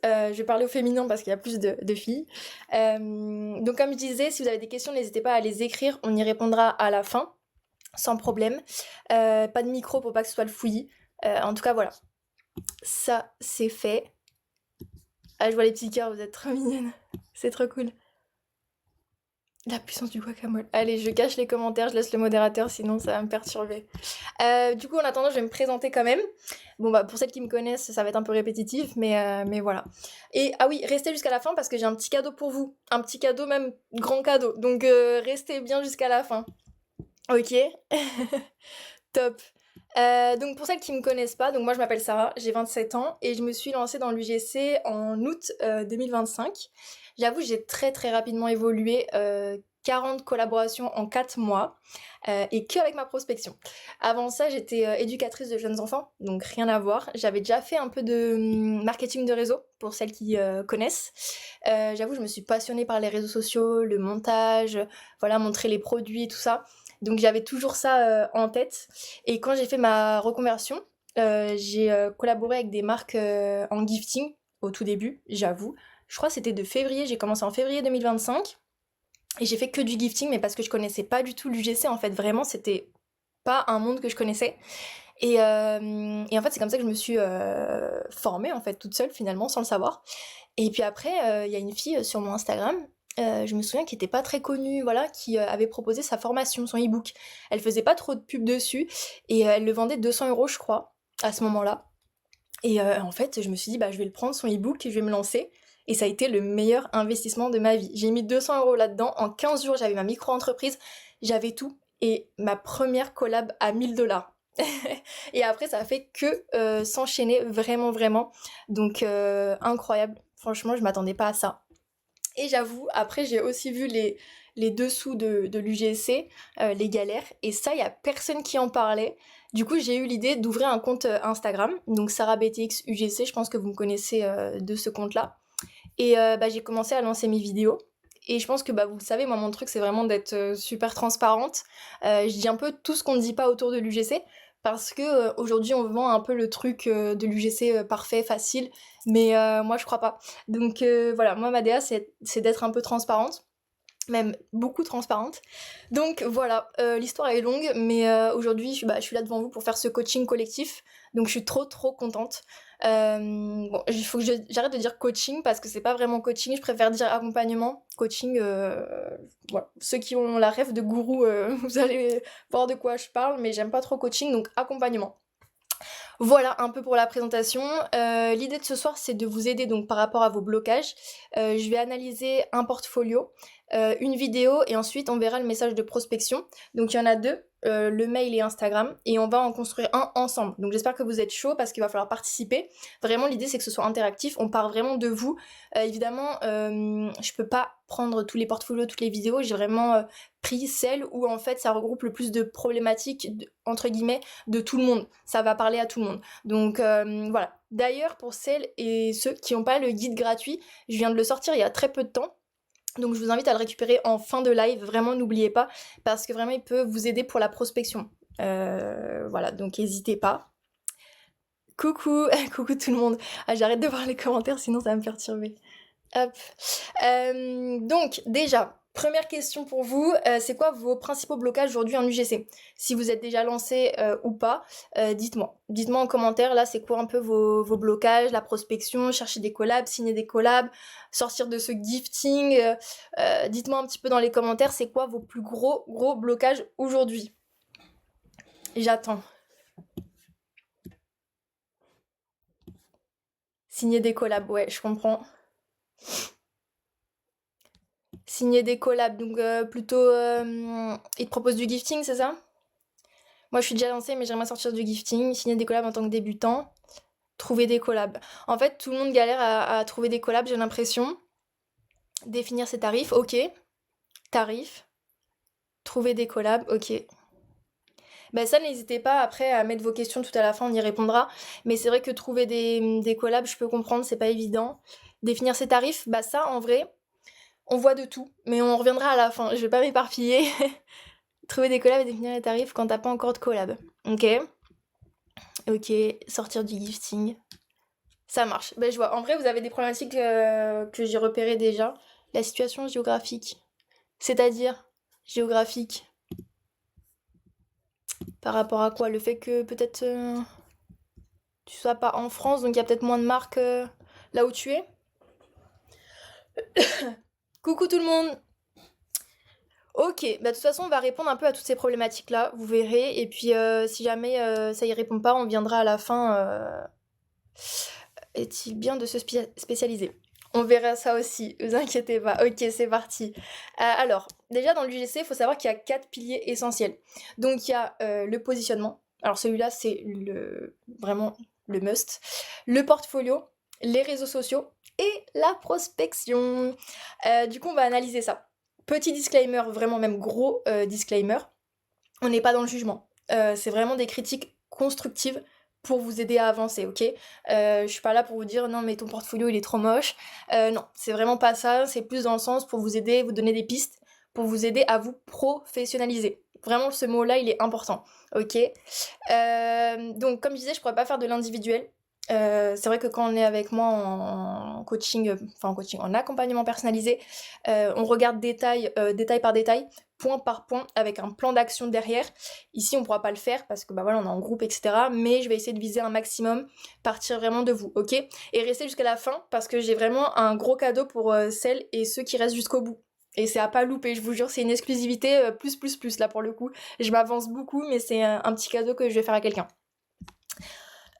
Je vais parler au féminin parce qu'il y a plus de filles. Donc comme je disais, si vous avez des questions, n'hésitez pas à les écrire, on y répondra à la fin, sans problème. Pas de micro pour pas que ce soit le fouillis. En tout cas, voilà, ça c'est fait. Ah, je vois les petits cœurs, vous êtes trop mignonnes. C'est trop cool. La puissance du guacamole. Allez, je cache les commentaires, je laisse le modérateur, sinon ça va me perturber. Du coup, en attendant, je vais me présenter quand même. Bon, bah, pour celles qui me connaissent, ça va être un peu répétitif, mais voilà. Et, ah oui, restez jusqu'à la fin parce que j'ai un petit cadeau pour vous. Un petit cadeau, même grand cadeau. Donc, restez bien jusqu'à la fin. Ok. Top. Donc pour celles qui me connaissent pas, donc moi je m'appelle Sarah, j'ai 27 ans et je me suis lancée dans l'UGC en août 2025. J'avoue, j'ai très très rapidement évolué, 40 collaborations en 4 mois et que avec ma prospection. Avant ça, j'étais éducatrice de jeunes enfants, donc rien à voir. J'avais déjà fait un peu de marketing de réseau pour celles qui connaissent. J'avoue, je me suis passionnée par les réseaux sociaux, le montage, voilà, montrer les produits, tout ça. Donc j'avais toujours ça en tête. Et quand j'ai fait ma reconversion, j'ai collaboré avec des marques en gifting au tout début, j'avoue. Je crois que c'était de février, j'ai commencé en février 2025. Et j'ai fait que du gifting, mais parce que je connaissais pas du tout l'UGC, en fait, vraiment, c'était pas un monde que je connaissais. Et en fait, c'est comme ça que je me suis formée, en fait, toute seule, finalement, sans le savoir. Et puis après, il y a une fille sur mon Instagram, je me souviens, qui était pas très connue, voilà, qui avait proposé sa formation, son e-book. Elle faisait pas trop de pub dessus, et elle le vendait 200 € je crois, à ce moment-là. Et en fait, je me suis dit, bah, je vais le prendre, son e-book, et je vais me lancer. Et ça a été le meilleur investissement de ma vie. J'ai mis 200 € là-dedans. En 15 jours, j'avais ma micro-entreprise, j'avais tout. Et ma première collab à 1000 $. Et après, ça a fait que s'enchaîner, vraiment, vraiment. Donc, incroyable. Franchement, je m'attendais pas à ça. Et j'avoue, après, j'ai aussi vu les dessous de l'UGC, les galères, et ça, il y a personne qui en parlait. Du coup, j'ai eu l'idée d'ouvrir un compte Instagram, donc SarahBTX UGC, je pense que vous me connaissez de ce compte-là. Et bah, j'ai commencé à lancer mes vidéos. Et je pense que bah, vous le savez, moi mon truc c'est vraiment d'être super transparente. Je dis un peu tout ce qu'on ne dit pas autour de l'UGC parce que aujourd'hui on vend un peu le truc de l'UGC parfait, facile, mais moi je crois pas. Donc voilà, moi ma DA c'est d'être un peu transparente, même beaucoup transparente. Donc voilà, l'histoire est longue, mais aujourd'hui je suis là devant vous pour faire ce coaching collectif, donc je suis trop trop contente. Bon, il faut que j'arrête de dire coaching parce que c'est pas vraiment coaching, je préfère dire accompagnement. Coaching, voilà. Ceux qui ont la rêve de gourou, vous allez voir de quoi je parle, mais j'aime pas trop coaching, donc accompagnement. Voilà un peu pour la présentation. L'idée de ce soir, c'est de vous aider donc par rapport à vos blocages. Je vais analyser un portfolio, une vidéo et ensuite on verra le message de prospection. Donc il y en a deux, le mail et Instagram, et on va en construire un ensemble. Donc j'espère que vous êtes chaud parce qu'il va falloir participer. Vraiment l'idée c'est que ce soit interactif, on part vraiment de vous. Évidemment, je peux pas prendre tous les portfolios, toutes les vidéos, j'ai vraiment pris celles où en fait ça regroupe le plus de problématiques, entre guillemets, de tout le monde. Ça va parler à tout le monde. Donc voilà. D'ailleurs, pour celles et ceux qui n'ont pas le guide gratuit, je viens de le sortir il y a très peu de temps. Donc je vous invite à le récupérer en fin de live, vraiment n'oubliez pas, parce que vraiment il peut vous aider pour la prospection. Voilà, donc n'hésitez pas. Coucou, coucou tout le monde. Ah, j'arrête de voir les commentaires, sinon ça va me perturber. Hop. Donc déjà, première question pour vous, c'est quoi vos principaux blocages aujourd'hui en UGC? Si vous êtes déjà lancé ou pas, dites-moi. Dites-moi en commentaire, là, c'est quoi un peu vos blocages, la prospection, chercher des collabs, signer des collabs, sortir de ce gifting. Dites-moi un petit peu dans les commentaires, c'est quoi vos plus gros blocages aujourd'hui? J'attends. Signer des collabs, ouais, je comprends. Signer des collabs, donc plutôt, ils te proposent du gifting, c'est ça? Moi, je suis déjà lancée, mais j'aimerais sortir du gifting, signer des collabs en tant que débutant, trouver des collabs. En fait, tout le monde galère à trouver des collabs, j'ai l'impression. Définir ses tarifs, ok. Tarifs. Trouver des collabs, ok. Ben ça, n'hésitez pas après à mettre vos questions tout à la fin, on y répondra. Mais c'est vrai que trouver des collabs, je peux comprendre, c'est pas évident. Définir ses tarifs, bah ça, en vrai, on voit de tout. Mais on reviendra à la fin, je vais pas m'éparpiller. Trouver des collabs et définir les tarifs quand t'as pas encore de collab. Ok. Ok, sortir du gifting. Ça marche. Ben, je vois. En vrai, vous avez des problématiques que j'ai repérées déjà. La situation géographique. C'est-à-dire géographique. Par rapport à quoi? Le fait que peut-être tu sois pas en France, donc il y a peut-être moins de marques là où tu es. Coucou tout le monde! Ok, bah de toute façon on va répondre un peu à toutes ces problématiques-là, vous verrez. Et puis si jamais ça y répond pas, on viendra à la fin. Est-il bien de se spécialiser? On verra ça aussi, vous inquiétez pas. Ok, c'est parti. Alors, déjà dans le UGC, il faut savoir qu'il y a 4 piliers essentiels. Donc il y a le positionnement. Alors celui-là, c'est vraiment le must. Le portfolio, les réseaux sociaux et la prospection. Du coup, on va analyser ça. Petit disclaimer, vraiment même gros disclaimer, on n'est pas dans le jugement. C'est vraiment des critiques constructives pour vous aider à avancer, ok? Je suis pas là pour vous dire non mais ton portfolio il est trop moche. Non, c'est vraiment pas ça, c'est plus dans le sens pour vous aider, vous donner des pistes, pour vous aider à vous professionnaliser. Vraiment ce mot-là il est important, ok? Donc comme je disais, je pourrais pas faire de l'individuel. C'est vrai que quand on est avec moi en coaching, en accompagnement personnalisé, on regarde détail par détail, point par point, avec un plan d'action derrière. Ici, on pourra pas le faire parce que bah voilà, on est en groupe, etc. Mais je vais essayer de viser un maximum, partir vraiment de vous, ok? Et rester jusqu'à la fin parce que j'ai vraiment un gros cadeau pour celles et ceux qui restent jusqu'au bout. Et c'est à pas louper, je vous jure, c'est une exclusivité plus là pour le coup. Je m'avance beaucoup, mais c'est un petit cadeau que je vais faire à quelqu'un.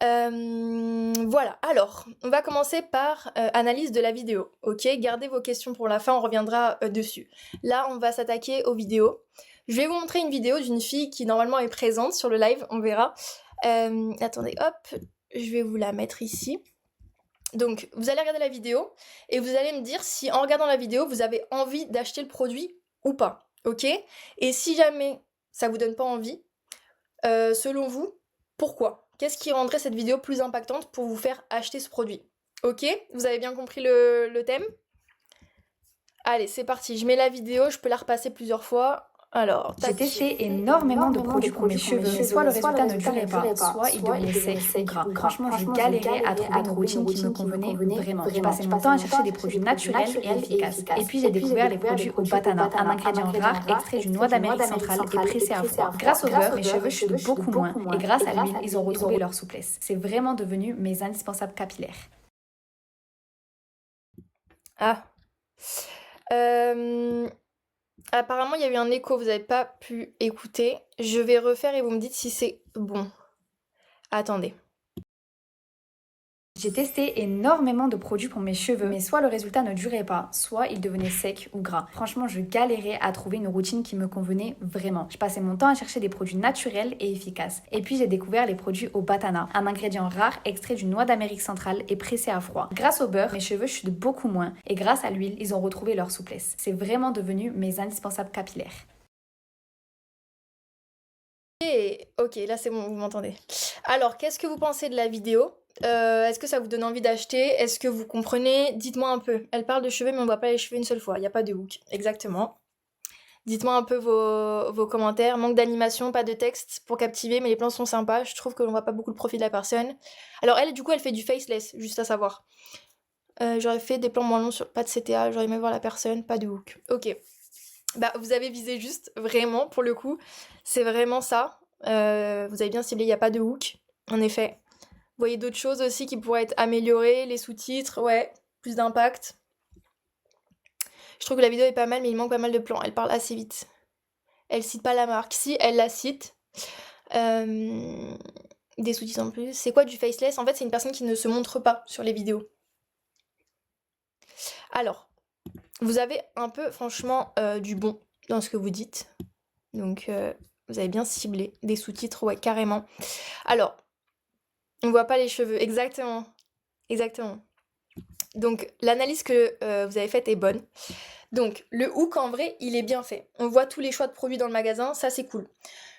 Voilà, alors, on va commencer par analyse de la vidéo, ok? Gardez vos questions pour la fin, on reviendra dessus. Là, on va s'attaquer aux vidéos. Je vais vous montrer une vidéo d'une fille qui normalement est présente sur le live, on verra. Attendez, hop, je vais vous la mettre ici. Donc, vous allez regarder la vidéo et vous allez me dire si en regardant la vidéo, vous avez envie d'acheter le produit ou pas, ok? Et si jamais ça vous donne pas envie, selon vous, pourquoi? Qu'est-ce qui rendrait cette vidéo plus impactante pour vous faire acheter ce produit? Ok? Vous avez bien compris le thème? Allez, c'est parti. Je mets la vidéo, je peux la repasser plusieurs fois. Alors, J'ai testé énormément de produits pour mes cheveux, mais soit le résultat ne durait pas, soit il devenait sec ou gras. Franchement, je galérais à trouver une routine qui me convenait vraiment. J'ai passé mon temps à chercher des produits naturels et efficaces. Et puis j'ai découvert les produits au batana, un ingrédient rare extrait d'une noix d'Amérique centrale et pressé à froid. Grâce au beurre, mes cheveux chutent beaucoup moins, et grâce à l'huile, ils ont retrouvé leur souplesse. C'est vraiment devenu mes indispensables capillaires. Ah. Apparemment, il y a eu un écho, vous n'avez pas pu écouter. Je vais refaire et vous me dites si c'est bon. Attendez. J'ai testé énormément de produits pour mes cheveux, mais soit le résultat ne durait pas, soit il devenait sec ou gras. Franchement, je galérais à trouver une routine qui me convenait vraiment. Je passais mon temps à chercher des produits naturels et efficaces. Et puis j'ai découvert les produits au batana, un ingrédient rare extrait d'une noix d'Amérique centrale et pressé à froid. Grâce au beurre, mes cheveux chutent beaucoup moins, et grâce à l'huile, ils ont retrouvé leur souplesse. C'est vraiment devenu mes indispensables capillaires. Ok, là c'est bon, vous m'entendez. Alors, qu'est-ce que vous pensez de la vidéo? Est-ce que ça vous donne envie d'acheter? Est-ce que vous comprenez? Dites-moi un peu. Elle parle de cheveux, mais on voit pas les cheveux une seule fois. Il n'y a pas de hook. Exactement. Dites-moi un peu vos commentaires. Manque d'animation, pas de texte pour captiver, mais les plans sont sympas. Je trouve que l'on voit pas beaucoup le profil de la personne. Alors elle, du coup, elle fait du faceless, juste à savoir. J'aurais fait des plans moins longs sur pas de CTA, j'aurais aimé voir la personne, pas de hook. Ok. Bah, vous avez visé juste, vraiment, pour le coup. C'est vraiment ça. Vous avez bien ciblé, il n'y a pas de hook. En effet. Vous voyez d'autres choses aussi qui pourraient être améliorées, les sous-titres, ouais, plus d'impact. Je trouve que la vidéo est pas mal, mais il manque pas mal de plans. Elle parle assez vite. Elle cite pas la marque. Si, elle la cite. Des sous-titres en plus. C'est quoi du faceless? En fait, c'est une personne qui ne se montre pas sur les vidéos. Alors, vous avez un peu, franchement, du bon dans ce que vous dites. Donc, vous avez bien ciblé. Des sous-titres, ouais, carrément. Alors, on voit pas les cheveux. Exactement. Exactement. Donc, l'analyse que vous avez faite est bonne. Donc, le hook, en vrai, il est bien fait. On voit tous les choix de produits dans le magasin, ça, c'est cool.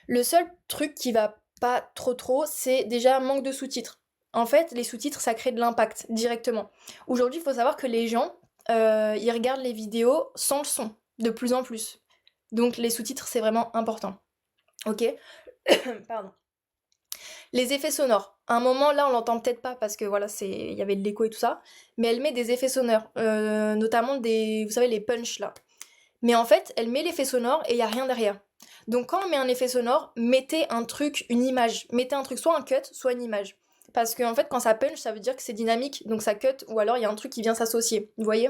Le seul truc qui va pas trop, c'est déjà un manque de sous-titres. En fait, les sous-titres, ça crée de l'impact directement. Aujourd'hui, il faut savoir que les gens, ils regardent les vidéos sans le son, de plus en plus. Donc, les sous-titres, c'est vraiment important. Ok? Pardon. Les effets sonores. À un moment, là, on l'entend peut-être pas parce que voilà, il y avait de l'écho et tout ça. Mais elle met des effets sonores, notamment vous savez, les punchs là. Mais en fait, elle met l'effet sonore et il y a rien derrière. Donc quand on met un effet sonore, mettez un truc, une image. Mettez un truc, soit un cut, soit une image. Parce que en fait, quand ça punch, ça veut dire que c'est dynamique, donc ça cut, ou alors il y a un truc qui vient s'associer. Vous voyez?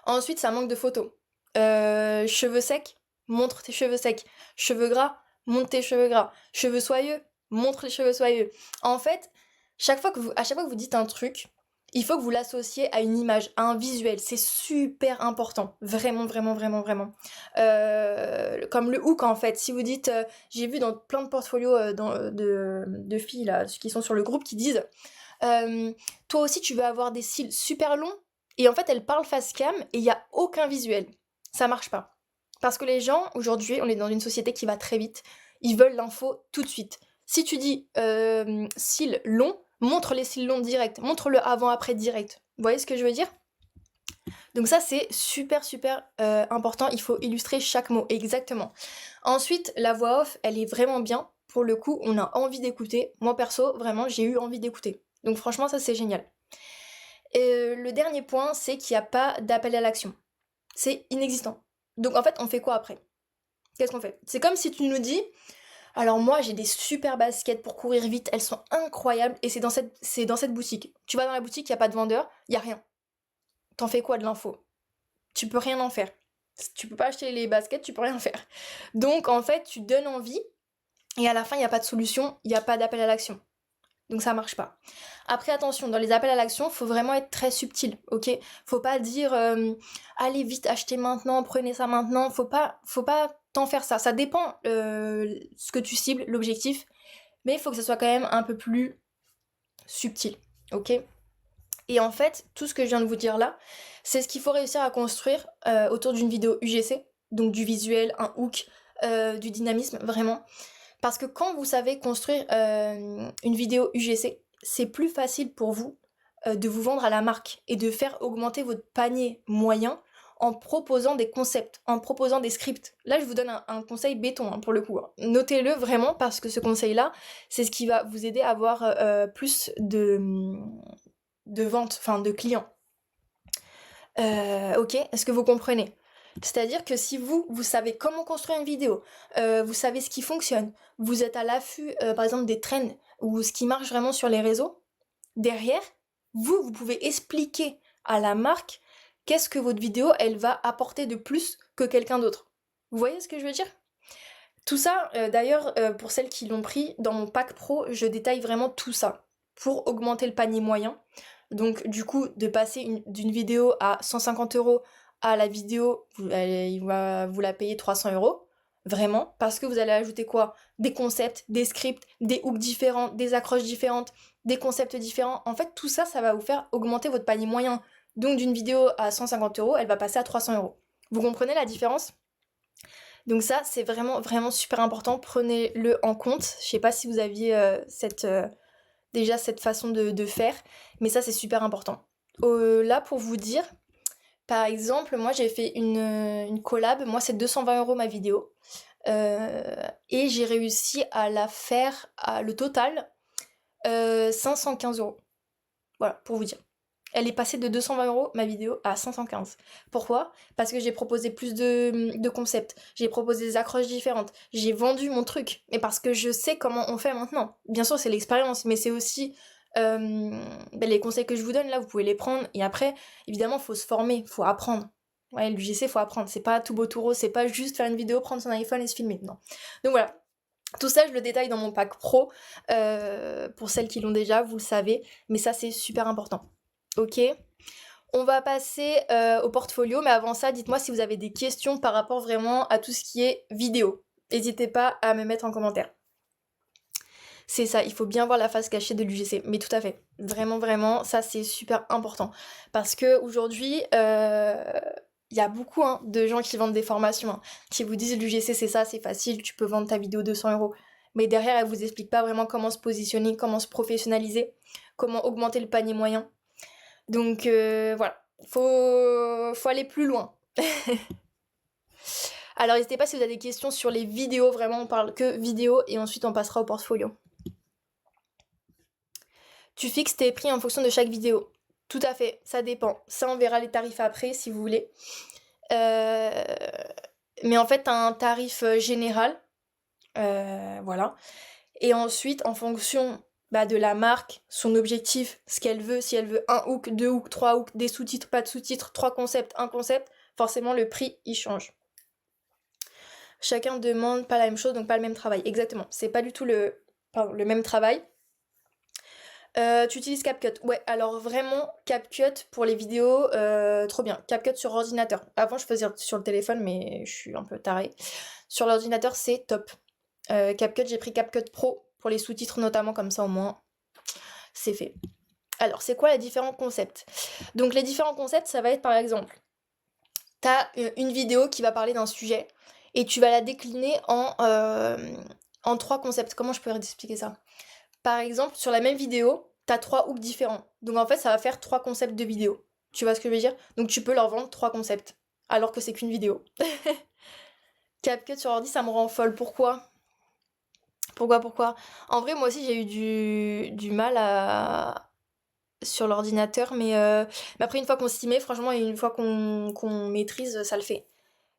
Ensuite, ça manque de photos. Cheveux secs, montre tes cheveux secs. Cheveux gras, montre tes cheveux gras. Cheveux soyeux, montre les cheveux soyeux. En fait, à chaque fois que vous dites un truc, il faut que vous l'associez à une image, à un visuel. C'est super important. Vraiment, vraiment, vraiment, vraiment. Comme le hook, en fait. Si vous dites... j'ai vu dans plein de portfolios de filles là, qui sont sur le groupe qui disent toi aussi, tu veux avoir des cils super longs. Et en fait, elles parlent face cam et il n'y a aucun visuel. Ça marche pas. Parce que les gens, aujourd'hui, on est dans une société qui va très vite. Ils veulent l'info tout de suite. Si tu dis cils longs, montre les cils longs direct. Montre le avant-après direct. Vous voyez ce que je veux dire? Donc ça, c'est super, super important. Il faut illustrer chaque mot, exactement. Ensuite, la voix off, elle est vraiment bien. Pour le coup, on a envie d'écouter. Moi, perso, vraiment, j'ai eu envie d'écouter. Donc franchement, ça, c'est génial. Et le dernier point, c'est qu'il n'y a pas d'appel à l'action. C'est inexistant. Donc en fait, on fait quoi après? Qu'est-ce qu'on fait? C'est comme si tu nous dis, alors moi j'ai des super baskets pour courir vite, elles sont incroyables et c'est dans cette boutique. Tu vas dans la boutique, il n'y a pas de vendeur, il n'y a rien. T'en fais quoi de l'info? Tu peux rien en faire. Tu peux pas acheter les baskets, tu peux rien faire. Donc en fait, tu donnes envie et à la fin, il n'y a pas de solution, il n'y a pas d'appel à l'action. Donc ça marche pas. Après attention, dans les appels à l'action, faut vraiment être très subtil, ok? Faut pas dire allez vite, achetez maintenant, prenez ça maintenant. Faut pas t'en faire ça. Ça dépend ce que tu cibles, l'objectif, mais il faut que ça soit quand même un peu plus subtil, ok? Et en fait, tout ce que je viens de vous dire là, c'est ce qu'il faut réussir à construire autour d'une vidéo UGC, donc du visuel, un hook, du dynamisme, vraiment. Parce que quand vous savez construire une vidéo UGC, c'est plus facile pour vous de vous vendre à la marque et de faire augmenter votre panier moyen en proposant des concepts, en proposant des scripts. Là, je vous donne un conseil béton pour le coup. Notez-le vraiment parce que ce conseil-là, c'est ce qui va vous aider à avoir plus de ventes, enfin de clients. Ok, est-ce que vous comprenez? C'est-à-dire que si vous savez comment construire une vidéo, vous savez ce qui fonctionne, vous êtes à l'affût, par exemple, des trends ou ce qui marche vraiment sur les réseaux, derrière, vous pouvez expliquer à la marque qu'est-ce que votre vidéo, elle va apporter de plus que quelqu'un d'autre. Vous voyez ce que je veux dire? Tout ça, d'ailleurs, pour celles qui l'ont pris, dans mon pack pro, je détaille vraiment tout ça pour augmenter le panier moyen. Donc, du coup, de passer d'une vidéo à 150 € à la vidéo, il va vous la payer 300 €, vraiment, parce que vous allez ajouter quoi? Des concepts, des scripts, des hooks différents, des accroches différentes, des concepts différents. En fait, tout ça, ça va vous faire augmenter votre panier moyen. Donc, d'une vidéo à 150 €, elle va passer à 300 €. Vous comprenez la différence? Donc ça, c'est vraiment, vraiment super important. Prenez-le en compte. Je sais pas si vous aviez déjà cette façon de faire, mais ça, c'est super important. Là, pour vous dire, par exemple, moi, j'ai fait une collab. Moi, c'est 220 € ma vidéo. Et j'ai réussi à la faire, le total, 515 €. Voilà, pour vous dire. Elle est passée de 220 € ma vidéo à 515. Pourquoi? Parce que j'ai proposé plus de concepts, j'ai proposé des accroches différentes, j'ai vendu mon truc. Et parce que je sais comment on fait maintenant. Bien sûr, c'est l'expérience, mais c'est aussi les conseils que je vous donne là, vous pouvez les prendre. Et après, évidemment, faut se former, faut apprendre. Ouais, l'UGC, faut apprendre. C'est pas tout beau tout rose, c'est pas juste faire une vidéo, prendre son iPhone et se filmer. Non. Donc voilà. Tout ça, je le détaille dans mon pack pro. Pour celles qui l'ont déjà, vous le savez. Mais ça, c'est super important. Ok, on va passer au portfolio, mais avant ça, dites-moi si vous avez des questions par rapport vraiment à tout ce qui est vidéo. N'hésitez pas à me mettre en commentaire. C'est ça, il faut bien voir la face cachée de l'UGC, mais tout à fait. Vraiment, vraiment, ça c'est super important. Parce que aujourd'hui, il y a beaucoup de gens qui vendent des formations, qui vous disent l'UGC c'est ça, c'est facile, tu peux vendre ta vidéo 200 €. Mais derrière, elles vous expliquent pas vraiment comment se positionner, comment se professionnaliser, comment augmenter le panier moyen. Donc voilà, faut aller plus loin. Alors n'hésitez pas si vous avez des questions sur les vidéos, vraiment on parle que vidéo et ensuite on passera au portfolio. Tu fixes tes prix en fonction de chaque vidéo. Tout à fait, ça dépend. Ça, on verra les tarifs après si vous voulez. Euh, Mais en fait, t'as un tarif général. Voilà. Et ensuite, en fonction de la marque, son objectif, ce qu'elle veut, si elle veut un hook, deux hooks, trois hooks, des sous-titres, pas de sous-titres, trois concepts, un concept, forcément le prix il change. Chacun demande pas la même chose, donc pas le même travail. Exactement. C'est pas du tout le même travail. Tu utilises CapCut. Ouais, alors vraiment, CapCut pour les vidéos, trop bien. CapCut sur ordinateur. Avant, je faisais sur le téléphone, mais je suis un peu tarée. Sur l'ordinateur, c'est top. CapCut, j'ai pris CapCut Pro pour les sous-titres notamment, comme ça au moins, c'est fait. Alors, c'est quoi les différents concepts? Donc, les différents concepts, ça va être par exemple, t'as une vidéo qui va parler d'un sujet et tu vas la décliner en trois concepts. Comment je pourrais expliquer ça? Par exemple, sur la même vidéo, t'as trois hooks différents. Donc en fait, ça va faire trois concepts de vidéo. Tu vois ce que je veux dire? Donc tu peux leur vendre trois concepts, alors que c'est qu'une vidéo. CapCut sur ordi, ça me rend folle. Pourquoi? Pourquoi? En vrai, moi aussi, j'ai eu du mal sur l'ordinateur, mais après, une fois qu'on s'y met, franchement, et une fois qu'on maîtrise, ça le fait.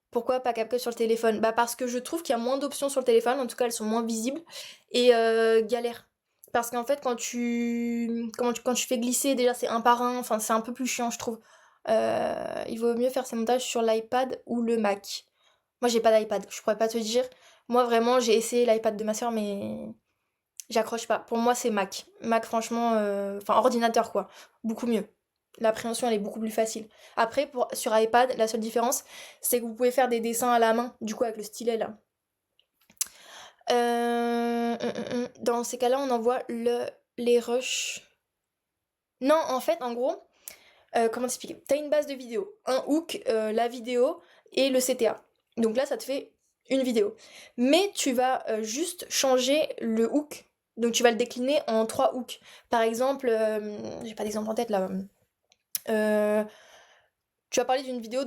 Pourquoi pas CapCut sur le téléphone? Bah parce que je trouve qu'il y a moins d'options sur le téléphone, en tout cas elles sont moins visibles et galère. Parce qu'en fait quand tu fais glisser déjà c'est un par un, enfin c'est un peu plus chiant je trouve. Il vaut mieux faire ses montages sur l'iPad ou le Mac. Moi j'ai pas d'iPad, je pourrais pas te dire. Moi vraiment j'ai essayé l'iPad de ma soeur mais j'accroche pas. Pour moi c'est Mac. Mac franchement, enfin ordinateur quoi, beaucoup mieux. L'appréhension elle est beaucoup plus facile. Après sur iPad la seule différence c'est que vous pouvez faire des dessins à la main, du coup avec le stylet là. Dans ces cas-là on envoie les rushs. Non en fait en gros, comment t'expliquer? T'as une base de vidéo, un hook, la vidéo et le CTA. Donc là ça te fait une vidéo. Mais tu vas juste changer le hook. Donc tu vas le décliner en trois hooks. Par exemple, j'ai pas d'exemple en tête là. Euh, Tu vas parler d'une vidéo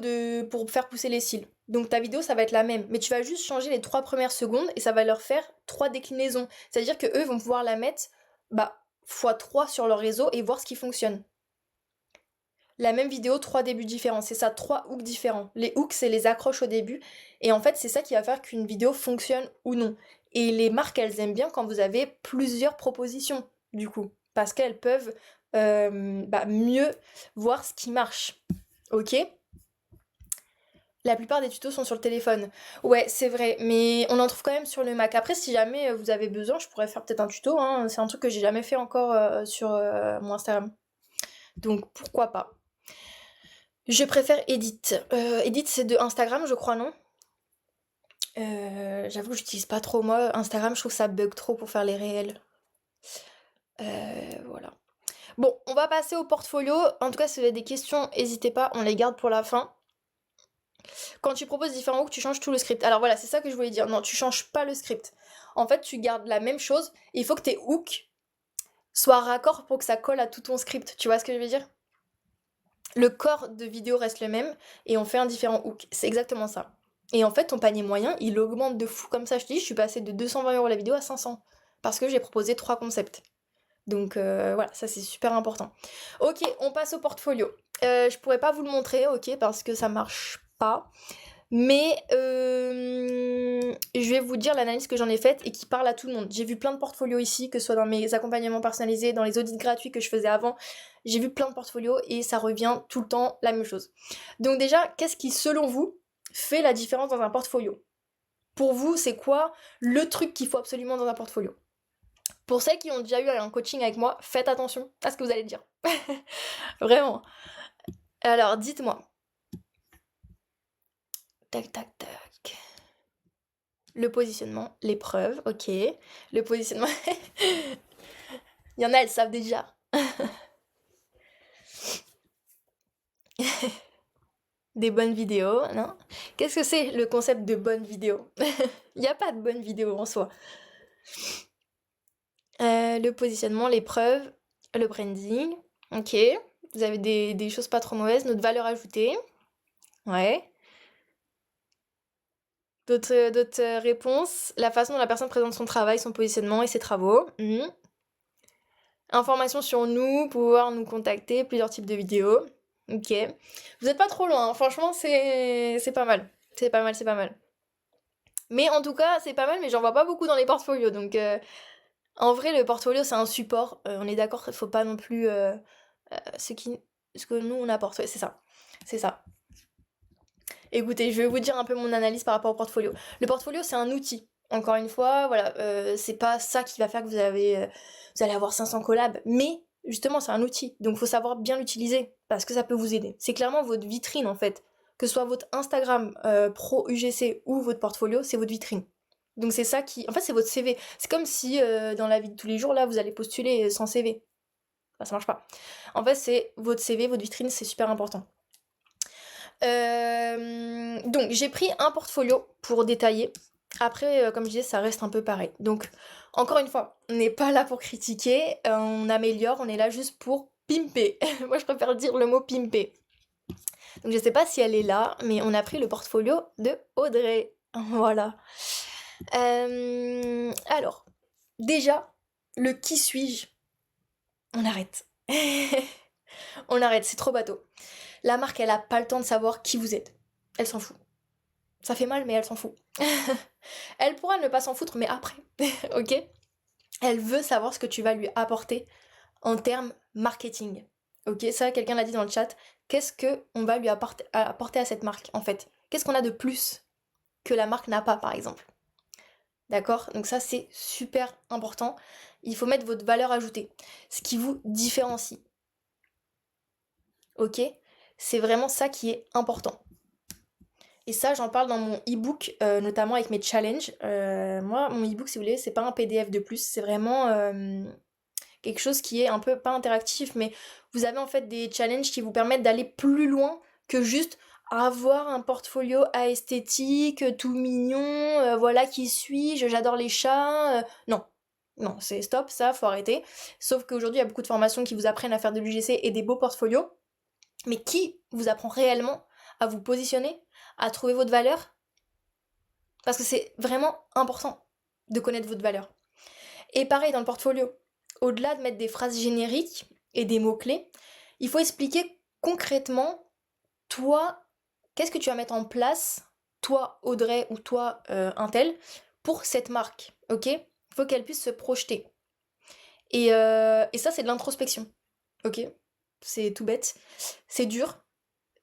pour faire pousser les cils. Donc ta vidéo, ça va être la même, mais tu vas juste changer les 3 premières secondes et ça va leur faire 3 déclinaisons. C'est-à-dire que eux vont pouvoir la mettre x3 sur leur réseau et voir ce qui fonctionne. La même vidéo, 3 débuts différents. C'est ça, 3 hooks différents. Les hooks, c'est les accroches au début. Et en fait, c'est ça qui va faire qu'une vidéo fonctionne ou non. Et les marques, elles aiment bien quand vous avez plusieurs propositions, du coup. Parce qu'elles peuvent mieux voir ce qui marche. Ok? La plupart des tutos sont sur le téléphone. Ouais, c'est vrai, mais on en trouve quand même sur le Mac. Après, si jamais vous avez besoin, je pourrais faire peut-être un tuto, hein. C'est un truc que j'ai jamais fait encore sur mon Instagram. Donc pourquoi pas. Je préfère Edit. Edit, c'est de Instagram, je crois, non? J'avoue que j'utilise pas trop moi. Instagram, je trouve que ça bug trop pour faire les réels. Voilà. Bon, on va passer au portfolio. En tout cas, si vous avez des questions, n'hésitez pas, on les garde pour la fin. Quand tu proposes différents hooks, tu changes tout le script. Alors voilà, c'est ça que je voulais dire. Non, tu changes pas le script. En fait, tu gardes la même chose. Et il faut que tes hooks soient raccords pour que ça colle à tout ton script. Tu vois ce que je veux dire? Le corps de vidéo reste le même et on fait un différent hook. C'est exactement ça. Et en fait, ton panier moyen, il augmente de fou. Comme ça, je te dis, je suis passée de 220 € la vidéo à 500. Parce que j'ai proposé 3 concepts. Donc voilà, ça c'est super important. Ok, on passe au portfolio. Je pourrais pas vous le montrer, ok, parce que ça marche pas. Mais je vais vous dire l'analyse que j'en ai faite et qui parle à tout le monde. J'ai vu plein de portfolios ici, que ce soit dans mes accompagnements personnalisés, dans les audits gratuits que je faisais avant. J'ai vu plein de portfolios et ça revient tout le temps la même chose. Donc déjà, qu'est-ce qui, selon vous, fait la différence dans un portfolio? Pour vous, c'est quoi le truc qu'il faut absolument dans un portfolio? Pour celles qui ont déjà eu un coaching avec moi, faites attention à ce que vous allez dire. Vraiment. Alors, dites-moi. Tac, tac, tac. Le positionnement, les preuves, ok. Le positionnement. Il y en a, elles savent déjà. Des bonnes vidéos, non? Qu'est-ce que c'est le concept de bonne vidéo? Il n'y a pas de bonne vidéo en soi. Le positionnement, les preuves, le branding, ok. Vous avez des choses pas trop mauvaises, notre valeur ajoutée. Ouais. D'autres réponses? La façon dont la personne présente son travail, son positionnement et ses travaux. Informations sur nous, pouvoir nous contacter, plusieurs types de vidéos. Ok. Vous êtes pas trop loin, hein. Franchement, c'est pas mal. C'est pas mal, c'est pas mal. Mais en tout cas, c'est pas mal, mais j'en vois pas beaucoup dans les portfolios. Donc, en vrai, le portfolio, c'est un support. On est d'accord, il faut pas non plus ce que nous, on apporte. Ouais, c'est ça. C'est ça. Écoutez, je vais vous dire un peu mon analyse par rapport au portfolio. Le portfolio, c'est un outil. Encore une fois, voilà, c'est pas ça qui va faire que vous allez avoir 500 collabs, mais justement, c'est un outil. Donc, faut savoir bien l'utiliser parce que ça peut vous aider. C'est clairement votre vitrine en fait. Que ce soit votre Instagram pro UGC ou votre portfolio, c'est votre vitrine. Donc, c'est ça qui. En fait, c'est votre CV. C'est comme si dans la vie de tous les jours, là, vous allez postuler sans CV. Enfin, ça marche pas. En fait, c'est votre CV, votre vitrine, c'est super important. Donc j'ai pris un portfolio pour détailler. Après, comme je disais, ça reste un peu pareil. Donc, encore une fois, on n'est pas là pour critiquer, on améliore, on est là juste pour pimper. Moi, je préfère dire le mot pimper. Donc, je sais pas si elle est là, mais on a pris le portfolio de Audrey. Voilà. Alors, déjà, le qui suis-je, on arrête. On arrête, c'est trop bateau. La marque, elle a pas le temps de savoir qui vous êtes. Elle s'en fout. Ça fait mal, mais elle s'en fout. Elle pourra ne pas s'en foutre, mais après, ok? Elle veut savoir ce que tu vas lui apporter en termes marketing. Ok, ça, quelqu'un l'a dit dans le chat. Qu'est-ce que on va lui apporter à cette marque, en fait? Qu'est-ce qu'on a de plus que la marque n'a pas, par exemple? D'accord? Donc ça, c'est super important. Il faut mettre votre valeur ajoutée, ce qui vous différencie. Ok? C'est vraiment ça qui est important. Et ça, j'en parle dans mon e-book, notamment avec mes challenges. Moi, mon e-book, si vous voulez, c'est pas un PDF de plus, c'est vraiment quelque chose qui est un peu, pas interactif, mais vous avez en fait des challenges qui vous permettent d'aller plus loin que juste avoir un portfolio à esthétique, tout mignon, voilà qui suis-je, j'adore les chats. Non, non, c'est stop, ça, faut arrêter. Sauf qu'aujourd'hui, il y a beaucoup de formations qui vous apprennent à faire de l'UGC et des beaux portfolios, mais qui vous apprend réellement à vous positionner, à trouver votre valeur? Parce que c'est vraiment important de connaître votre valeur. Et pareil dans le portfolio, au-delà de mettre des phrases génériques et des mots-clés, il faut expliquer concrètement, toi, qu'est-ce que tu vas mettre en place, toi Audrey ou toi Intel, pour cette marque, ok? Il faut qu'elle puisse se projeter. Et ça, c'est de l'introspection, ok? C'est tout bête. C'est dur.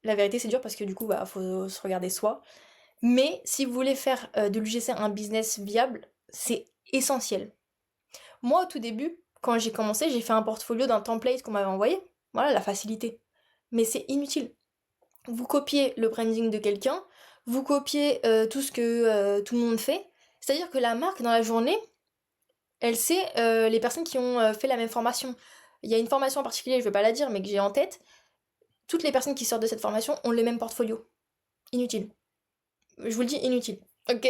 La vérité, c'est dur parce que du coup, bah, faut se regarder soi. Mais si vous voulez faire de l'UGC un business viable, c'est essentiel. Moi, au tout début, quand j'ai commencé, j'ai fait un portfolio d'un template qu'on m'avait envoyé. Voilà, la facilité. Mais c'est inutile. Vous copiez le branding de quelqu'un, vous copiez tout ce que tout le monde fait. C'est-à-dire que la marque, dans la journée, elle sait les personnes qui ont fait la même formation. Il y a une formation en particulier, je ne vais pas la dire, mais que j'ai en tête. Toutes les personnes qui sortent de cette formation ont le même portfolio. Inutile. Je vous le dis, inutile. Ok?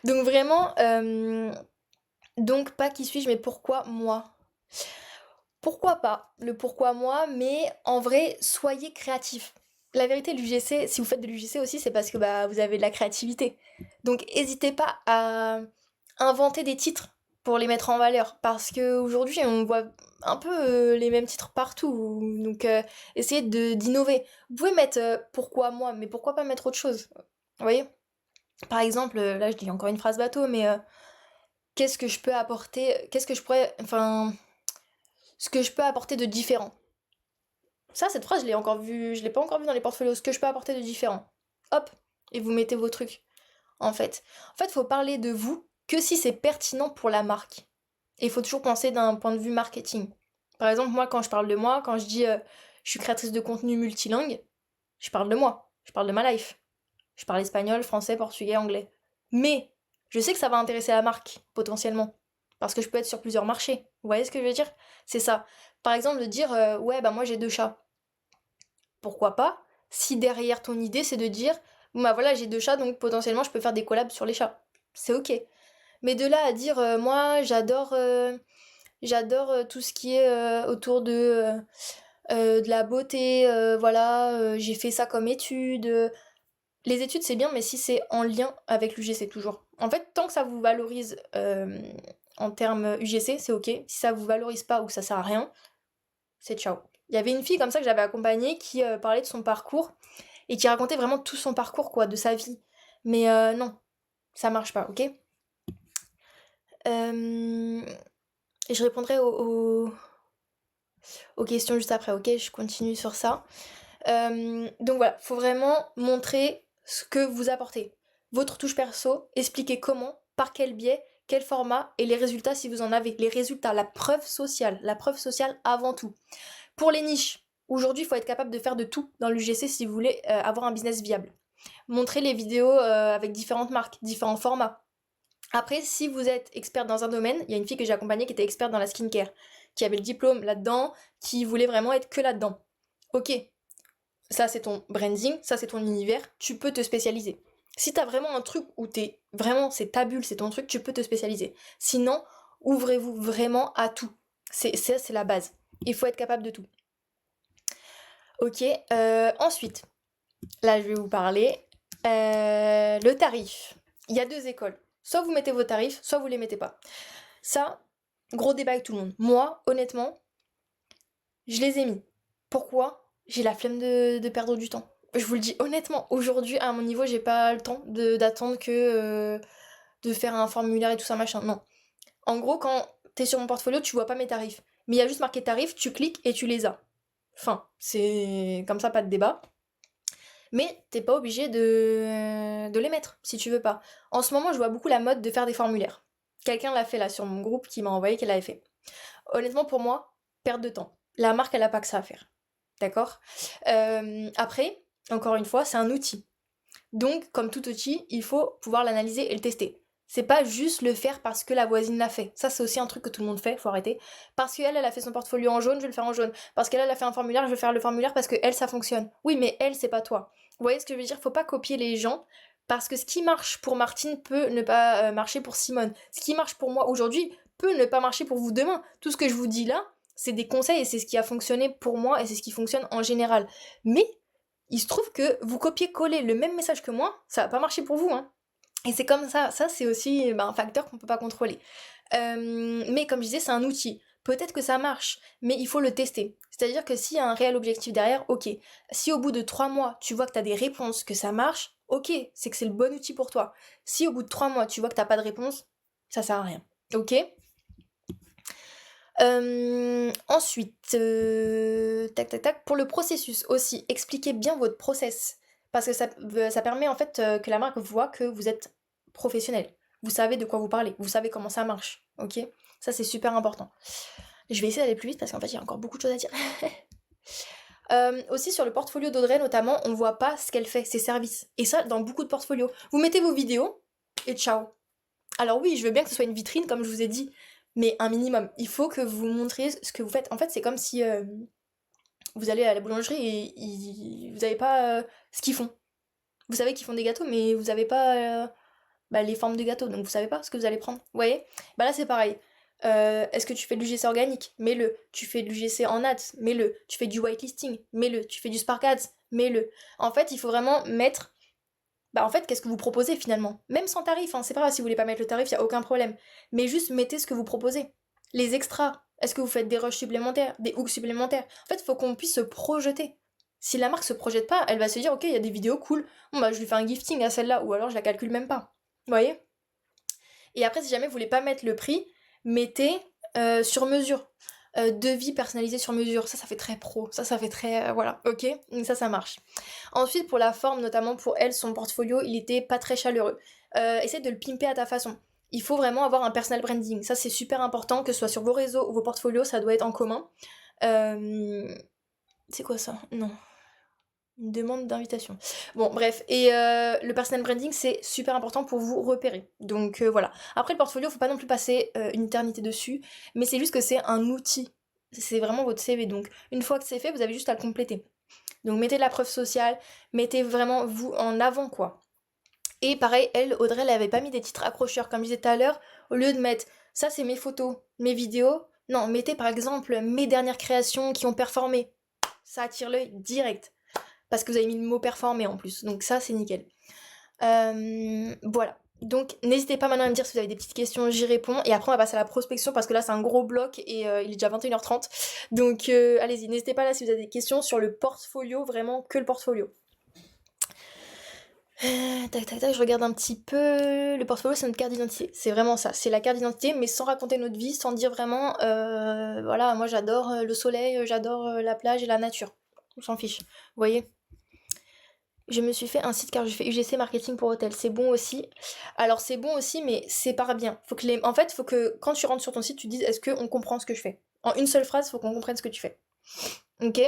Donc vraiment, donc pas qui suis-je, mais pourquoi moi? Pourquoi pas? Le pourquoi moi, mais en vrai, soyez créatif. La vérité, l'UGC, si vous faites de l'UGC aussi, c'est parce que bah, vous avez de la créativité. Donc n'hésitez pas à inventer des titres pour les mettre en valeur. Parce qu'aujourd'hui, on voit un peu les mêmes titres partout. Donc essayez d'innover. Vous pouvez mettre pourquoi moi, mais pourquoi pas mettre autre chose? Vous voyez? Par exemple, là je dis encore une phrase bateau, mais qu'est-ce que je peux apporter? Qu'est-ce que je pourrais. Enfin. Ce que je peux apporter de différent. Ça, cette phrase, je l'ai pas encore vue dans les portfolios. Ce que je peux apporter de différent. Hop, et vous mettez vos trucs. En fait, faut parler de vous que si c'est pertinent pour la marque. Et il faut toujours penser d'un point de vue marketing. Par exemple, moi, quand je parle de moi, quand je dis je suis créatrice de contenu multilingue, je parle de moi. Je parle de ma life. Je parle espagnol, français, portugais, anglais. Mais je sais que ça va intéresser la marque, potentiellement. Parce que je peux être sur plusieurs marchés. Vous voyez ce que je veux dire? C'est ça. Par exemple, de dire ouais, bah moi j'ai 2 chats. Pourquoi pas? Si derrière ton idée, c'est de dire bon bah voilà, j'ai 2 chats, donc potentiellement je peux faire des collabs sur les chats. C'est ok. Mais de là à dire moi j'adore tout ce qui est autour de la beauté, voilà, j'ai fait ça comme étude. Les études, c'est bien, mais si c'est en lien avec l'UGC toujours. En fait, tant que ça vous valorise en termes UGC, c'est ok. Si ça vous valorise pas ou que ça sert à rien, c'est ciao. Il y avait une fille comme ça que j'avais accompagnée qui parlait de son parcours et qui racontait vraiment tout son parcours, quoi, de sa vie. Mais non, ça marche pas, ok. Et je répondrai aux questions juste après, ok. Je continue sur ça. Donc voilà, faut vraiment montrer ce que vous apportez. Votre touche perso, expliquer comment, par quel biais, quel format et les résultats si vous en avez. Les résultats, la preuve sociale avant tout. Pour les niches, aujourd'hui, il faut être capable de faire de tout dans l'UGC si vous voulez avoir un business viable. Montrer les vidéos avec différentes marques, différents formats. Après, si vous êtes experte dans un domaine, il y a une fille que j'ai accompagnée qui était experte dans la skincare, qui avait le diplôme là-dedans, qui voulait vraiment être que là-dedans. Ok, ça c'est ton branding, ça c'est ton univers, tu peux te spécialiser. Si t'as vraiment un truc où t'es vraiment, c'est ta bulle, c'est ton truc, tu peux te spécialiser. Sinon, ouvrez-vous vraiment à tout. C'est la base. Il faut être capable de tout. Ok, ensuite, là je vais vous parler. Le tarif. Il y a 2 écoles. Soit vous mettez vos tarifs, soit vous les mettez pas. Ça, gros débat avec tout le monde. Moi, honnêtement, je les ai mis. Pourquoi? J'ai la flemme de perdre du temps. Je vous le dis honnêtement, aujourd'hui, à mon niveau, j'ai pas le temps d'attendre que de faire un formulaire et tout ça, machin. Non. En gros, quand t'es sur mon portfolio, tu vois pas mes tarifs. Mais il y a juste marqué tarifs, tu cliques et tu les as. Enfin, c'est comme ça, pas de débat. Mais t'es pas obligé de les mettre, si tu veux pas. En ce moment, je vois beaucoup la mode de faire des formulaires. Quelqu'un l'a fait là sur mon groupe qui m'a envoyé qu'elle avait fait. Honnêtement, pour moi, perte de temps. La marque, elle a pas que ça à faire. D'accord. Après, encore une fois, c'est un outil. Donc, comme tout outil, il faut pouvoir l'analyser et le tester. C'est pas juste le faire parce que la voisine l'a fait. Ça, c'est aussi un truc que tout le monde fait, faut arrêter. Parce qu'elle, elle a fait son portfolio en jaune, je vais le faire en jaune. Parce qu'elle, elle a fait un formulaire, je vais faire le formulaire parce que elle, ça fonctionne. Oui, mais elle, c'est pas toi. Vous voyez ce que je veux dire? Faut pas copier les gens. Parce que ce qui marche pour Martine peut ne pas marcher pour Simone. Ce qui marche pour moi aujourd'hui peut ne pas marcher pour vous demain. Tout ce que je vous dis là, c'est des conseils et c'est ce qui a fonctionné pour moi et c'est ce qui fonctionne en général. Mais il se trouve que vous copiez-collez le même message que moi, ça va pas marcher pour vous, hein. Et c'est comme ça c'est aussi un facteur qu'on peut pas contrôler. Mais comme je disais, c'est un outil. Peut-être que ça marche, mais il faut le tester. C'est-à-dire que s'il y a un réel objectif derrière, ok. Si au bout de 3 mois, tu vois que t'as des réponses, que ça marche, ok, c'est que c'est le bon outil pour toi. Si au bout de 3 mois, tu vois que t'as pas de réponse, ça sert à rien. Ok. Ensuite, tac tac tac, pour le processus aussi, expliquez bien votre process. Parce que ça permet en fait que la marque voit que vous êtes professionnel. Vous savez de quoi vous parlez, vous savez comment ça marche, ok. Ça c'est super important. Je vais essayer d'aller plus vite parce qu'en fait il y a encore beaucoup de choses à dire. Aussi sur le portfolio d'Audrey notamment, on voit pas ce qu'elle fait, ses services. Et ça dans beaucoup de portfolios. Vous mettez vos vidéos et ciao. Alors oui, je veux bien que ce soit une vitrine comme je vous ai dit, mais un minimum. Il faut que vous montriez ce que vous faites. En fait, c'est comme si vous allez à la boulangerie et vous n'avez pas ce qu'ils font. Vous savez qu'ils font des gâteaux, mais vous n'avez pas les formes de gâteaux, donc vous savez pas ce que vous allez prendre. Vous voyez? Bah là, c'est pareil. Est-ce que tu fais de l'UGC organique? Mets-le. Tu fais de l'UGC en ads? Mets-le. Tu fais du whitelisting? Mets-le. Tu fais du Spark Ads? Mets-le. En fait, il faut vraiment mettre en fait, qu'est-ce que vous proposez finalement? Même sans tarif, hein, c'est pas grave si vous voulez pas mettre le tarif, y a aucun problème. Mais juste mettez ce que vous proposez. Les extras, est-ce que vous faites des rushs supplémentaires, des hooks supplémentaires? En fait, il faut qu'on puisse se projeter. Si la marque se projette pas, elle va se dire, ok, il y a des vidéos cool, bon bah je lui fais un gifting à celle-là, ou alors je la calcule même pas. Vous voyez? Et après, si jamais vous voulez pas mettre le prix, mettez sur mesure. Devis personnalisé sur mesure, ça fait très pro, ça fait très voilà, ok, donc ça marche. Ensuite pour la forme, notamment pour elle, son portfolio il était pas très chaleureux. Essaye de le pimper à ta façon. Il faut vraiment avoir un personal branding, ça c'est super important, que ce soit sur vos réseaux ou vos portfolios, ça doit être en commun. C'est quoi ça? Non. Une demande d'invitation. Bon, bref. Et le personal branding, c'est super important pour vous repérer. Donc voilà. Après, le portfolio, faut pas non plus passer une éternité dessus. Mais c'est juste que c'est un outil. C'est vraiment votre CV. Donc une fois que c'est fait, vous avez juste à le compléter. Donc mettez de la preuve sociale. Mettez vraiment vous en avant, quoi. Et pareil, Audrey, elle avait pas mis des titres accrocheurs. Comme je disais tout à l'heure, au lieu de mettre ça, c'est mes photos, mes vidéos. Non, mettez par exemple mes dernières créations qui ont performé. Ça attire l'œil direct. Parce que vous avez mis le mot performer en plus. Donc ça, c'est nickel. Voilà. Donc n'hésitez pas maintenant à me dire si vous avez des petites questions, j'y réponds. Et après on va passer à la prospection parce que là c'est un gros bloc et il est déjà 21h30. Donc allez-y, n'hésitez pas là si vous avez des questions sur le portfolio, vraiment que le portfolio. Tac tac tac, je regarde un petit peu. Le portfolio c'est notre carte d'identité, c'est vraiment ça, c'est la carte d'identité mais sans raconter notre vie, sans dire vraiment voilà moi j'adore le soleil, j'adore la plage et la nature. On s'en fiche, vous voyez. Je me suis fait un site car je fais UGC marketing pour hôtel. C'est bon aussi. Alors c'est bon aussi, mais sépare bien. En fait, faut que quand tu rentres sur ton site, tu dises est-ce qu'on comprend ce que je fais. En une seule phrase, faut qu'on comprenne ce que tu fais. Ok.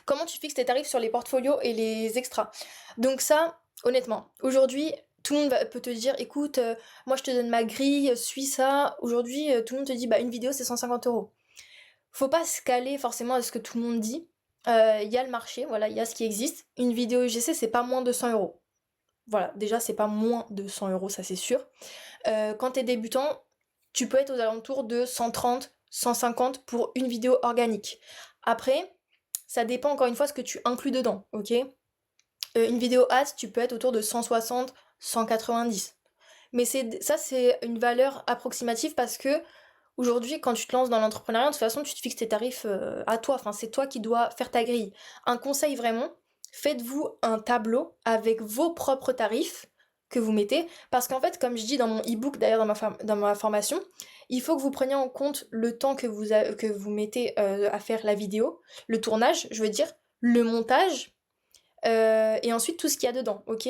Comment tu fixes tes tarifs sur les portfolios et les extras. Donc ça, honnêtement, aujourd'hui, tout le monde peut te dire écoute, moi je te donne ma grille, suis ça. Aujourd'hui, tout le monde te dit bah une vidéo c'est 150 €. Faut pas se caler forcément à ce que tout le monde dit. Il y a le marché, voilà, il y a ce qui existe. Une vidéo UGC, c'est pas moins de 100 €. Voilà, déjà, c'est pas moins de 100 €, ça c'est sûr. Quand t'es débutant, tu peux être aux alentours de 130, 150 pour une vidéo organique. Après, ça dépend encore une fois ce que tu inclus dedans, ok. Une vidéo ads, tu peux être autour de 160, 190. Mais ça, c'est une valeur approximative parce que aujourd'hui, quand tu te lances dans l'entrepreneuriat, de toute façon, tu te fixes tes tarifs à toi. Enfin, c'est toi qui dois faire ta grille. Un conseil vraiment, faites-vous un tableau avec vos propres tarifs que vous mettez. Parce qu'en fait, comme je dis dans mon e-book, d'ailleurs dans ma formation, il faut que vous preniez en compte le temps que vous mettez à faire la vidéo, le tournage, je veux dire, le montage, et ensuite tout ce qu'il y a dedans, ok.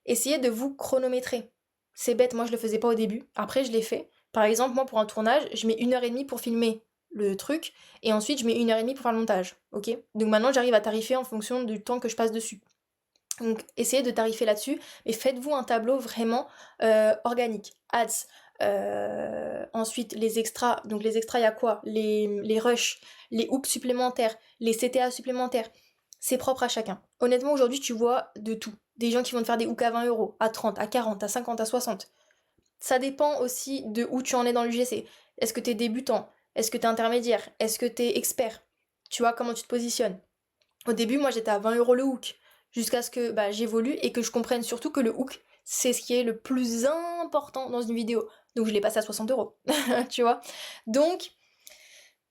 Essayez de vous chronométrer. C'est bête, moi je le faisais pas au début, après je l'ai fait. Par exemple, moi pour un tournage, je mets 1h30 pour filmer le truc, et ensuite je mets 1h30 pour faire le montage, ok. Donc maintenant j'arrive à tarifer en fonction du temps que je passe dessus. Donc essayez de tarifer là-dessus, mais faites-vous un tableau vraiment organique. Ads, ensuite les extras, donc les extras il y a quoi, les rushs, les hooks supplémentaires, les CTA supplémentaires, c'est propre à chacun. Honnêtement aujourd'hui tu vois de tout. Des gens qui vont te faire des hooks à 20 €, à 30, à 40, à 50, à 60. Ça dépend aussi de où tu en es dans l'UGC. Est-ce que t'es débutant? Est-ce que t'es intermédiaire? Est-ce que t'es expert? Tu vois comment tu te positionnes. Au début, moi j'étais à 20 € le hook, jusqu'à ce que bah, j'évolue et que je comprenne surtout que le hook, c'est ce qui est le plus important dans une vidéo. Donc je l'ai passé à 60 €, tu vois. Donc,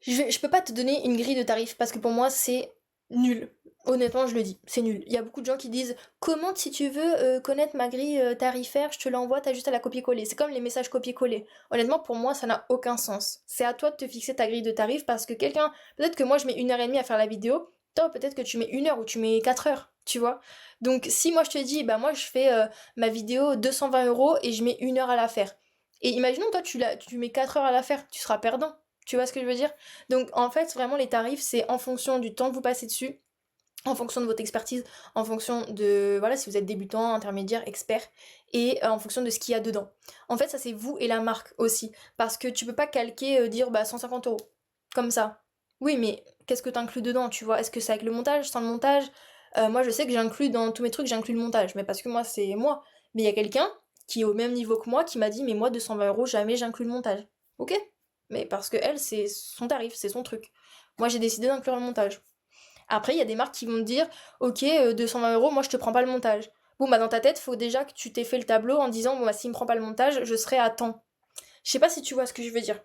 je peux pas te donner une grille de tarifs parce que pour moi c'est nul. Honnêtement, je le dis, c'est nul. Il y a beaucoup de gens qui disent comment si tu veux connaître ma grille tarifaire, je te l'envoie, t'as juste à la copier-coller. C'est comme les messages copier-coller. Honnêtement, pour moi, ça n'a aucun sens. C'est à toi de te fixer ta grille de tarifs parce que peut-être que moi je mets 1h30 à faire la vidéo, toi peut-être que tu mets 1 heure ou tu mets 4 heures, tu vois. Donc si moi je te dis, bah moi je fais ma vidéo 220 € et je mets 1 heure à la faire. Et imaginons toi tu mets 4 heures à la faire, tu seras perdant. Tu vois ce que je veux dire? Donc en fait, vraiment les tarifs, c'est en fonction du temps que vous passez dessus, en fonction de votre expertise, en fonction de voilà si vous êtes débutant, intermédiaire, expert, et en fonction de ce qu'il y a dedans. En fait, ça c'est vous et la marque aussi, parce que tu peux pas calquer dire bah 150 € comme ça. Oui, mais qu'est-ce que t'inclus dedans, tu vois? Est-ce que c'est avec le montage, sans le montage? Moi, je sais que j'inclus dans tous mes trucs, j'inclus le montage, mais parce que moi c'est moi. Mais il y a quelqu'un qui est au même niveau que moi qui m'a dit mais moi 220 € jamais j'inclus le montage. Ok? Mais parce que elle, c'est son tarif, c'est son truc. Moi, j'ai décidé d'inclure le montage. Après, il y a des marques qui vont te dire, ok, 220 €, moi je te prends pas le montage. Bon, bah dans ta tête, faut déjà que tu t'aies fait le tableau en disant, bon, bah s'il me prend pas le montage, je serai à temps. Je sais pas si tu vois ce que je veux dire.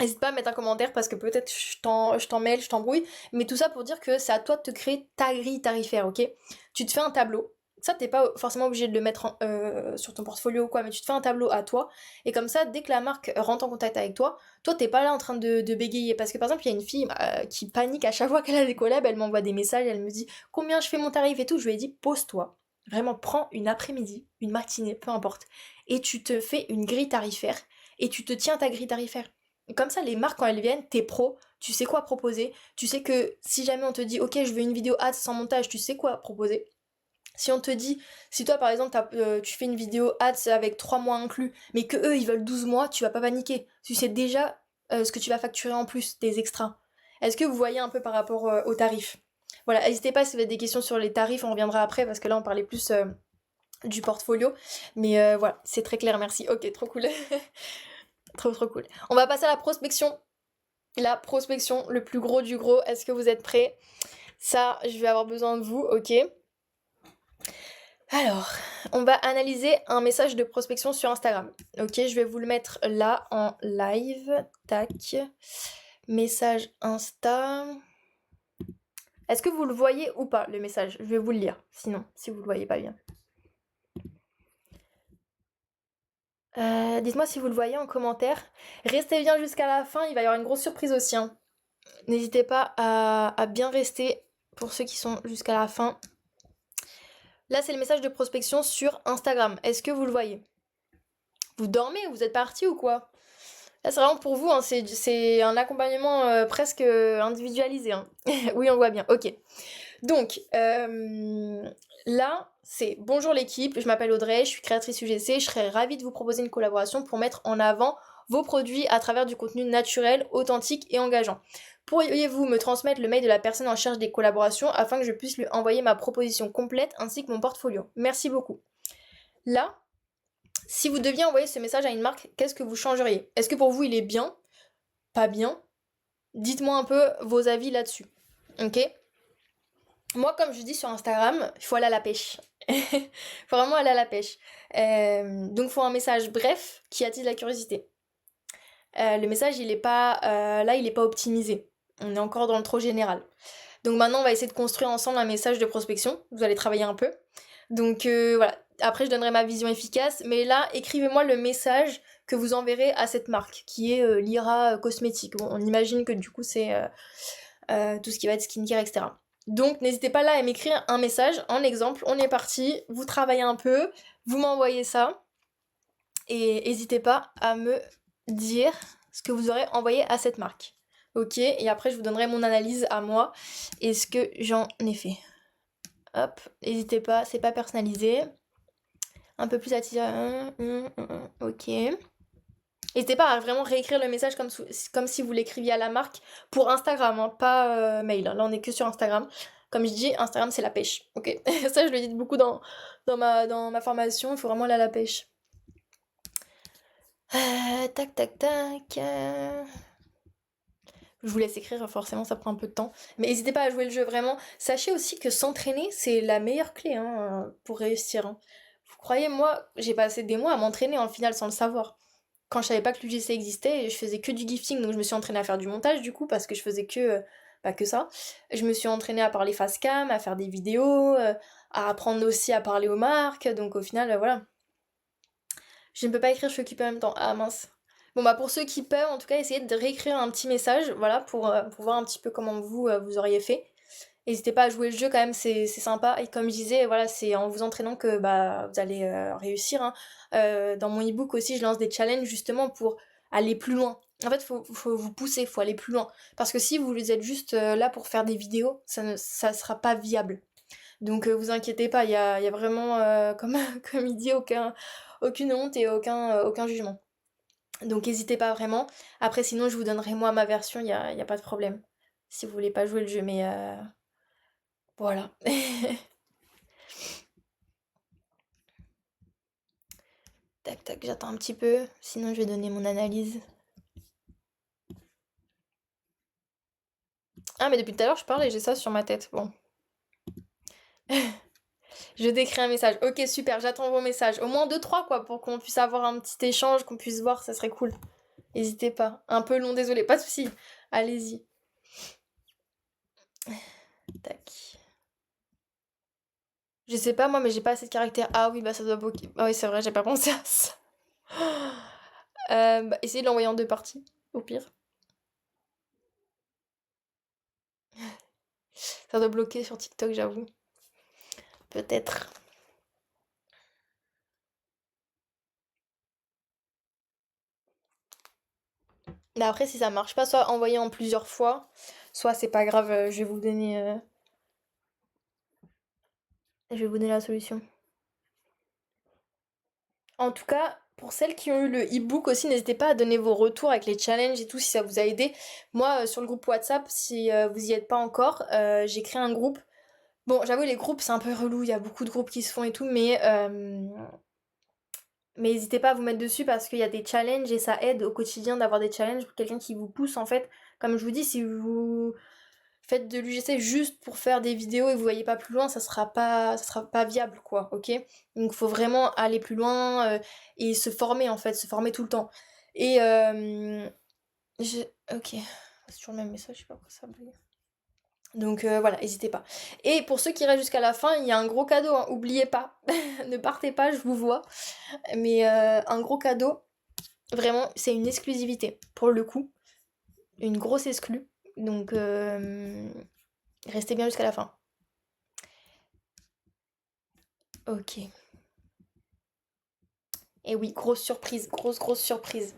N'hésite pas à mettre un commentaire parce que peut-être je t'en mêle, je t'embrouille. Mais tout ça pour dire que c'est à toi de te créer ta grille tarifaire, ok. Tu te fais un tableau. Ça, t'es pas forcément obligé de le mettre sur ton portfolio ou quoi, mais tu te fais un tableau à toi. Et comme ça, dès que la marque rentre en contact avec toi, toi, t'es pas là en train de bégayer. Parce que par exemple, il y a une fille qui panique à chaque fois qu'elle a des collabs, elle m'envoie des messages, elle me dit combien je fais mon tarif et tout. Je lui ai dit pose-toi. Vraiment, prends une après-midi, une matinée, peu importe. Et tu te fais une grille tarifaire et tu te tiens ta grille tarifaire. Comme ça, les marques, quand elles viennent, t'es pro, tu sais quoi proposer, tu sais que si jamais on te dit, ok, je veux une vidéo ads sans montage, tu sais quoi proposer. Si on te dit, si toi par exemple tu fais une vidéo ads avec 3 mois inclus, mais que eux ils veulent 12 mois, tu vas pas paniquer. Tu sais déjà ce que tu vas facturer en plus, des extras. Est-ce que vous voyez un peu par rapport aux tarifs? Voilà, n'hésitez pas si vous avez des questions sur les tarifs, on reviendra après parce que là on parlait plus du portfolio. Mais voilà, c'est très clair, merci. Ok, trop cool. Trop cool. On va passer à la prospection. La prospection, le plus gros du gros. Est-ce que vous êtes prêts? Ça, je vais avoir besoin de vous, ok. Alors, on va analyser un message de prospection sur Instagram. Ok, je vais vous le mettre là en live. Tac. Message Insta. Est-ce que vous le voyez ou pas, le message? Je vais vous le lire, sinon, si vous le voyez pas bien. Dites-moi si vous le voyez en commentaire. Restez bien jusqu'à la fin, il va y avoir une grosse surprise aussi, hein. N'hésitez pas à bien rester pour ceux qui sont jusqu'à la fin. Là, c'est le message de prospection sur Instagram. Est-ce que vous le voyez? Vous dormez? Vous êtes parti ou quoi? Là, c'est vraiment pour vous, hein, c'est un accompagnement presque individualisé, hein. Oui, on le voit bien, ok. Donc, là, c'est bonjour l'équipe, je m'appelle Audrey, je suis créatrice UGC, je serais ravie de vous proposer une collaboration pour mettre en avant vos produits à travers du contenu naturel, authentique et engageant. Pourriez-vous me transmettre le mail de la personne en charge des collaborations afin que je puisse lui envoyer ma proposition complète ainsi que mon portfolio? Merci beaucoup. Là, si vous deviez envoyer ce message à une marque, qu'est-ce que vous changeriez? Est-ce que pour vous il est bien? Pas bien? Dites-moi un peu vos avis là-dessus. Ok? Moi, comme je dis sur Instagram, il faut aller à la pêche. Faut vraiment aller à la pêche. Donc, il faut un message bref qui attise la curiosité. Le message, il est pas, là, il est pas optimisé. On est encore dans le trop général. Donc maintenant, on va essayer de construire ensemble un message de prospection. Vous allez travailler un peu. Donc voilà. Après, je donnerai ma vision efficace. Mais là, écrivez-moi le message que vous enverrez à cette marque, qui est Lyra Cosmétique. Bon, on imagine que du coup, c'est tout ce qui va être skincare, etc. Donc n'hésitez pas là à m'écrire un message, en exemple, on est parti, vous travaillez un peu, vous m'envoyez ça, et n'hésitez pas à me dire ce que vous aurez envoyé à cette marque. Ok, et après je vous donnerai mon analyse à moi et ce que j'en ai fait. Hop, n'hésitez pas, c'est pas personnalisé. Un peu plus attiré. Ok. N'hésitez pas à vraiment réécrire le message comme si vous l'écriviez à la marque pour Instagram, hein, pas mail. Là, on est que sur Instagram. Comme je dis, Instagram, c'est la pêche. Ok. Ça, je le dis beaucoup dans ma formation. Il faut vraiment aller à la pêche. Tac, tac, tac. Je vous laisse écrire, forcément, ça prend un peu de temps. Mais n'hésitez pas à jouer le jeu, vraiment. Sachez aussi que s'entraîner, c'est la meilleure clé, hein, pour réussir, hein. Vous croyez, moi, j'ai passé des mois à m'entraîner en finale sans le savoir. Quand je savais pas que l'UGC existait, je faisais que du gifting, donc je me suis entraînée à faire du montage du coup, parce que je faisais que ça. Je me suis entraînée à parler face cam, à faire des vidéos, à apprendre aussi à parler aux marques, donc au final, voilà. Je ne peux pas écrire, je suis occupée en même temps. Ah mince. Bon bah pour ceux qui peuvent, en tout cas, essayez de réécrire un petit message, voilà, pour voir un petit peu comment vous auriez fait. N'hésitez pas à jouer le jeu quand même, c'est sympa. Et comme je disais, voilà, c'est en vous entraînant que bah, vous allez réussir, hein. Dans mon ebook aussi, je lance des challenges justement pour aller plus loin. En fait, faut vous pousser, faut aller plus loin. Parce que si vous êtes juste là pour faire des vidéos, ça sera pas viable. Donc vous inquiétez pas, il y a vraiment, comme il dit, aucune honte et aucun jugement. Donc n'hésitez pas vraiment. Après, sinon, je vous donnerai moi ma version, y a pas de problème. Si vous voulez pas jouer le jeu, mais voilà. Tac, tac, j'attends un petit peu, sinon je vais donner mon analyse. Ah, mais depuis tout à l'heure, je parle et j'ai ça sur ma tête. Bon. Je décris un message. Ok, super, j'attends vos messages. Au moins 2-3, quoi, pour qu'on puisse avoir un petit échange, qu'on puisse voir, ça serait cool. N'hésitez pas. Un peu long, désolé, pas de soucis. Allez-y. Tac. Je sais pas, moi, mais j'ai pas assez de caractère. Ah oui, bah ça doit bloquer. Ah oui, c'est vrai, j'ai pas pensé à ça. Bah, essayez de l'envoyer en deux parties, au pire. Ça doit bloquer sur TikTok, j'avoue. Peut-être. Mais après, si ça marche pas, soit envoyer en plusieurs fois, soit c'est pas grave, je vais vous donner la solution. En tout cas, pour celles qui ont eu le e-book aussi, n'hésitez pas à donner vos retours avec les challenges et tout si ça vous a aidé. Moi, sur le groupe WhatsApp, si vous y êtes pas encore, j'ai créé un groupe. Bon, j'avoue, les groupes, c'est un peu relou, il y a beaucoup de groupes qui se font et tout, mais n'hésitez pas à vous mettre dessus parce qu'il y a des challenges et ça aide au quotidien d'avoir des challenges pour quelqu'un qui vous pousse en fait. Comme je vous dis, si vous faites de l'UGC juste pour faire des vidéos et vous voyez pas plus loin, ça sera pas viable, quoi, ok? Donc faut vraiment aller plus loin et se former en fait, se former tout le temps. Et ok, c'est toujours le même message, je sais pas pourquoi ça bug. Donc voilà, n'hésitez pas. Et pour ceux qui restent jusqu'à la fin, il y a un gros cadeau, hein, oubliez pas. Ne partez pas, je vous vois. Mais un gros cadeau, vraiment, c'est une exclusivité, pour le coup. Une grosse exclue. Donc restez bien jusqu'à la fin. Ok. Et oui, grosse surprise, grosse surprise.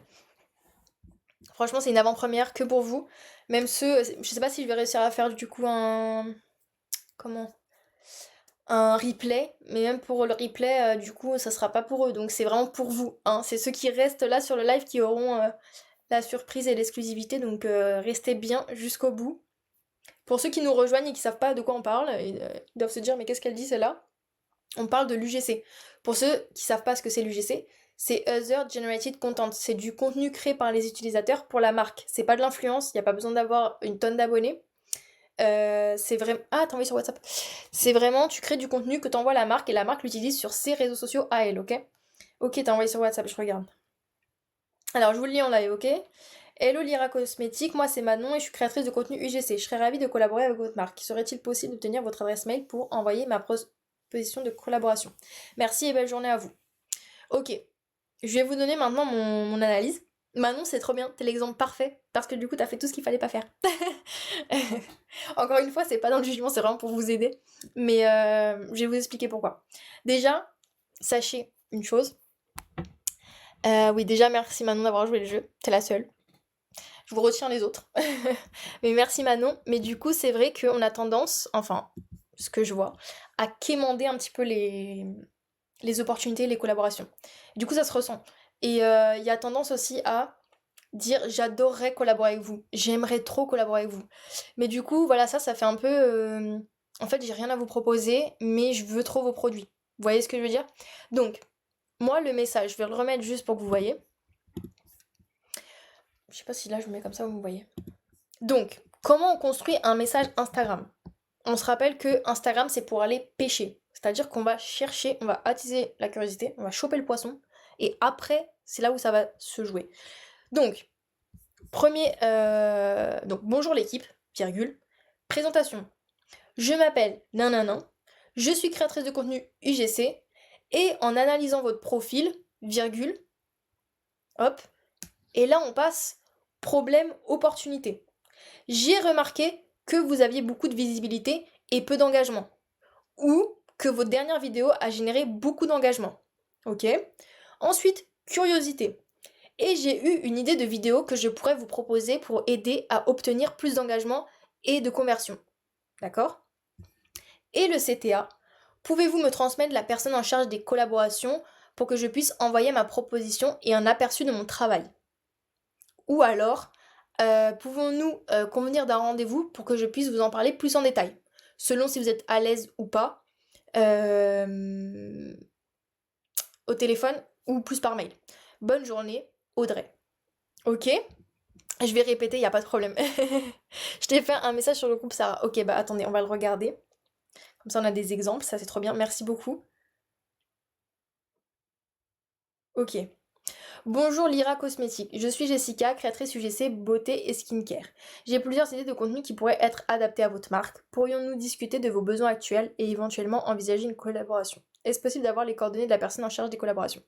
Franchement, c'est une avant-première que pour vous. Même ceux, je sais pas si je vais réussir à faire du coup comment? Un replay, mais même pour le replay, du coup, ça sera pas pour eux. Donc c'est vraiment pour vous, hein. C'est ceux qui restent là sur le live qui auront la surprise et l'exclusivité. Donc restez bien jusqu'au bout. Pour ceux qui nous rejoignent et qui savent pas de quoi on parle, ils doivent se dire mais qu'est-ce qu'elle dit celle-là? On parle de l'UGC. Pour ceux qui savent pas ce que c'est l'UGC, c'est User Generated Content. C'est du contenu créé par les utilisateurs pour la marque. C'est pas de l'influence, il n'y a pas besoin d'avoir une tonne d'abonnés. C'est vraiment... Ah, t'envoies sur WhatsApp. C'est vraiment, tu crées du contenu que t'envoies à la marque et la marque l'utilise sur ses réseaux sociaux à elle, ok? Ok, t'as envoyé sur WhatsApp, je regarde. Alors, je vous le lis en live, ok? Hello Lyra Cosmétique, moi c'est Manon et je suis créatrice de contenu UGC. Je serais ravie de collaborer avec votre marque. Serait-il possible d'obtenir votre adresse mail pour envoyer ma proposition de collaboration? Merci et belle journée à vous. Ok, je vais vous donner maintenant mon analyse. Manon, c'est trop bien, t'es l'exemple parfait, parce que du coup, t'as fait tout ce qu'il fallait pas faire. Encore une fois, c'est pas dans le jugement, c'est vraiment pour vous aider. Mais je vais vous expliquer pourquoi. Déjà, sachez une chose. Oui, déjà, merci Manon d'avoir joué le jeu, t'es la seule. Je vous retiens les autres. Mais merci Manon. Mais du coup, c'est vrai qu'on a tendance, enfin, ce que je vois, à quémander un petit peu les opportunités, les collaborations. Du coup, ça se ressent. Et il y a tendance aussi à dire j'adorerais collaborer avec vous, j'aimerais trop collaborer avec vous. Mais du coup, voilà, ça fait un peu... En fait, j'ai rien à vous proposer, mais je veux trop vos produits. Vous voyez ce que je veux dire? Donc, moi, le message, je vais le remettre juste pour que vous voyez. Je sais pas si là, je vous mets comme ça, vous me voyez. Donc, comment on construit un message Instagram? On se rappelle que Instagram, c'est pour aller pêcher. C'est-à-dire qu'on va chercher, on va attiser la curiosité, on va choper le poisson, et après, c'est là où ça va se jouer. Donc, donc bonjour l'équipe, virgule, présentation. Je m'appelle nanana, je suis créatrice de contenu UGC, et en analysant votre profil, virgule, hop, et là on passe problème, opportunité. J'ai remarqué que vous aviez beaucoup de visibilité et peu d'engagement, ou que votre dernière vidéo a généré beaucoup d'engagement. Ok. Ensuite, curiosité. Et j'ai eu une idée de vidéo que je pourrais vous proposer pour aider à obtenir plus d'engagement et de conversion. D'accord? Et le CTA, pouvez-vous me transmettre la personne en charge des collaborations pour que je puisse envoyer ma proposition et un aperçu de mon travail? Ou alors, pouvons-nous convenir d'un rendez-vous pour que je puisse vous en parler plus en détail, selon si vous êtes à l'aise ou pas, au téléphone ou plus par mail. Bonne journée, Audrey. Ok? Je vais répéter, y a pas de problème. Je t'ai fait un message sur le groupe Sarah. Ok, bah attendez, on va le regarder. Comme ça, on a des exemples, ça c'est trop bien. Merci beaucoup. Ok. Bonjour Lyra Cosmétique, je suis Jessica, créatrice UGC beauté et skincare. J'ai plusieurs idées de contenu qui pourraient être adaptées à votre marque. Pourrions-nous discuter de vos besoins actuels et éventuellement envisager une collaboration? Est-ce possible d'avoir les coordonnées de la personne en charge des collaborations?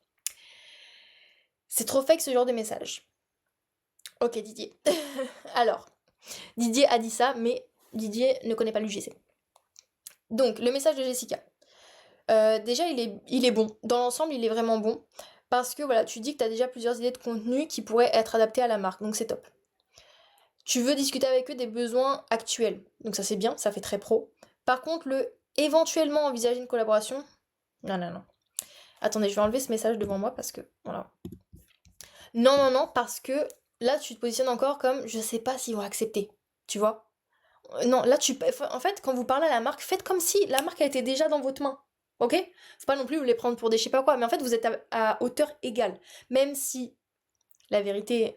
C'est trop fake ce genre de message. Ok Didier. Alors, Didier a dit ça, mais Didier ne connaît pas l'UGC. Donc, le message de Jessica. Déjà, il est bon. Dans l'ensemble, il est vraiment bon. Parce que voilà, tu dis que tu as déjà plusieurs idées de contenu qui pourraient être adaptées à la marque. Donc, c'est top. Tu veux discuter avec eux des besoins actuels. Donc, ça, c'est bien. Ça fait très pro. Par contre, le éventuellement envisager une collaboration. Non, non, non. Attendez, je vais enlever ce message devant moi parce que. Voilà. Non, non, non, parce que là, tu te positionnes encore comme je sais pas s'ils vont accepter. Tu vois? Non, là, en fait, quand vous parlez à la marque, faites comme si la marque a été déjà dans votre main. Ok? Faut pas non plus vous les prendre pour des je sais pas quoi, mais en fait, vous êtes à hauteur égale. Même si La vérité,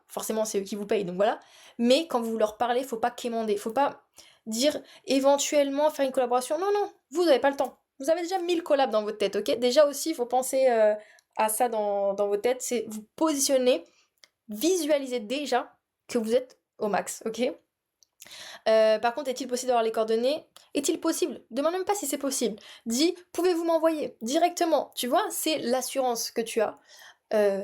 forcément, c'est eux qui vous payent, donc voilà. Mais quand vous leur parlez, faut pas quémander, faut pas dire éventuellement faire une collaboration. Non, non, vous avez pas le temps. Vous avez déjà 1000 collabs dans votre tête, ok? Déjà aussi, il faut penser à ça dans votre tête, c'est vous positionner, visualiser déjà que vous êtes au max, ok? Par contre, est-il possible d'avoir les coordonnées? Est-il possible? Demande même pas si c'est possible. Dis, pouvez-vous m'envoyer directement? Tu vois, c'est l'assurance que tu as.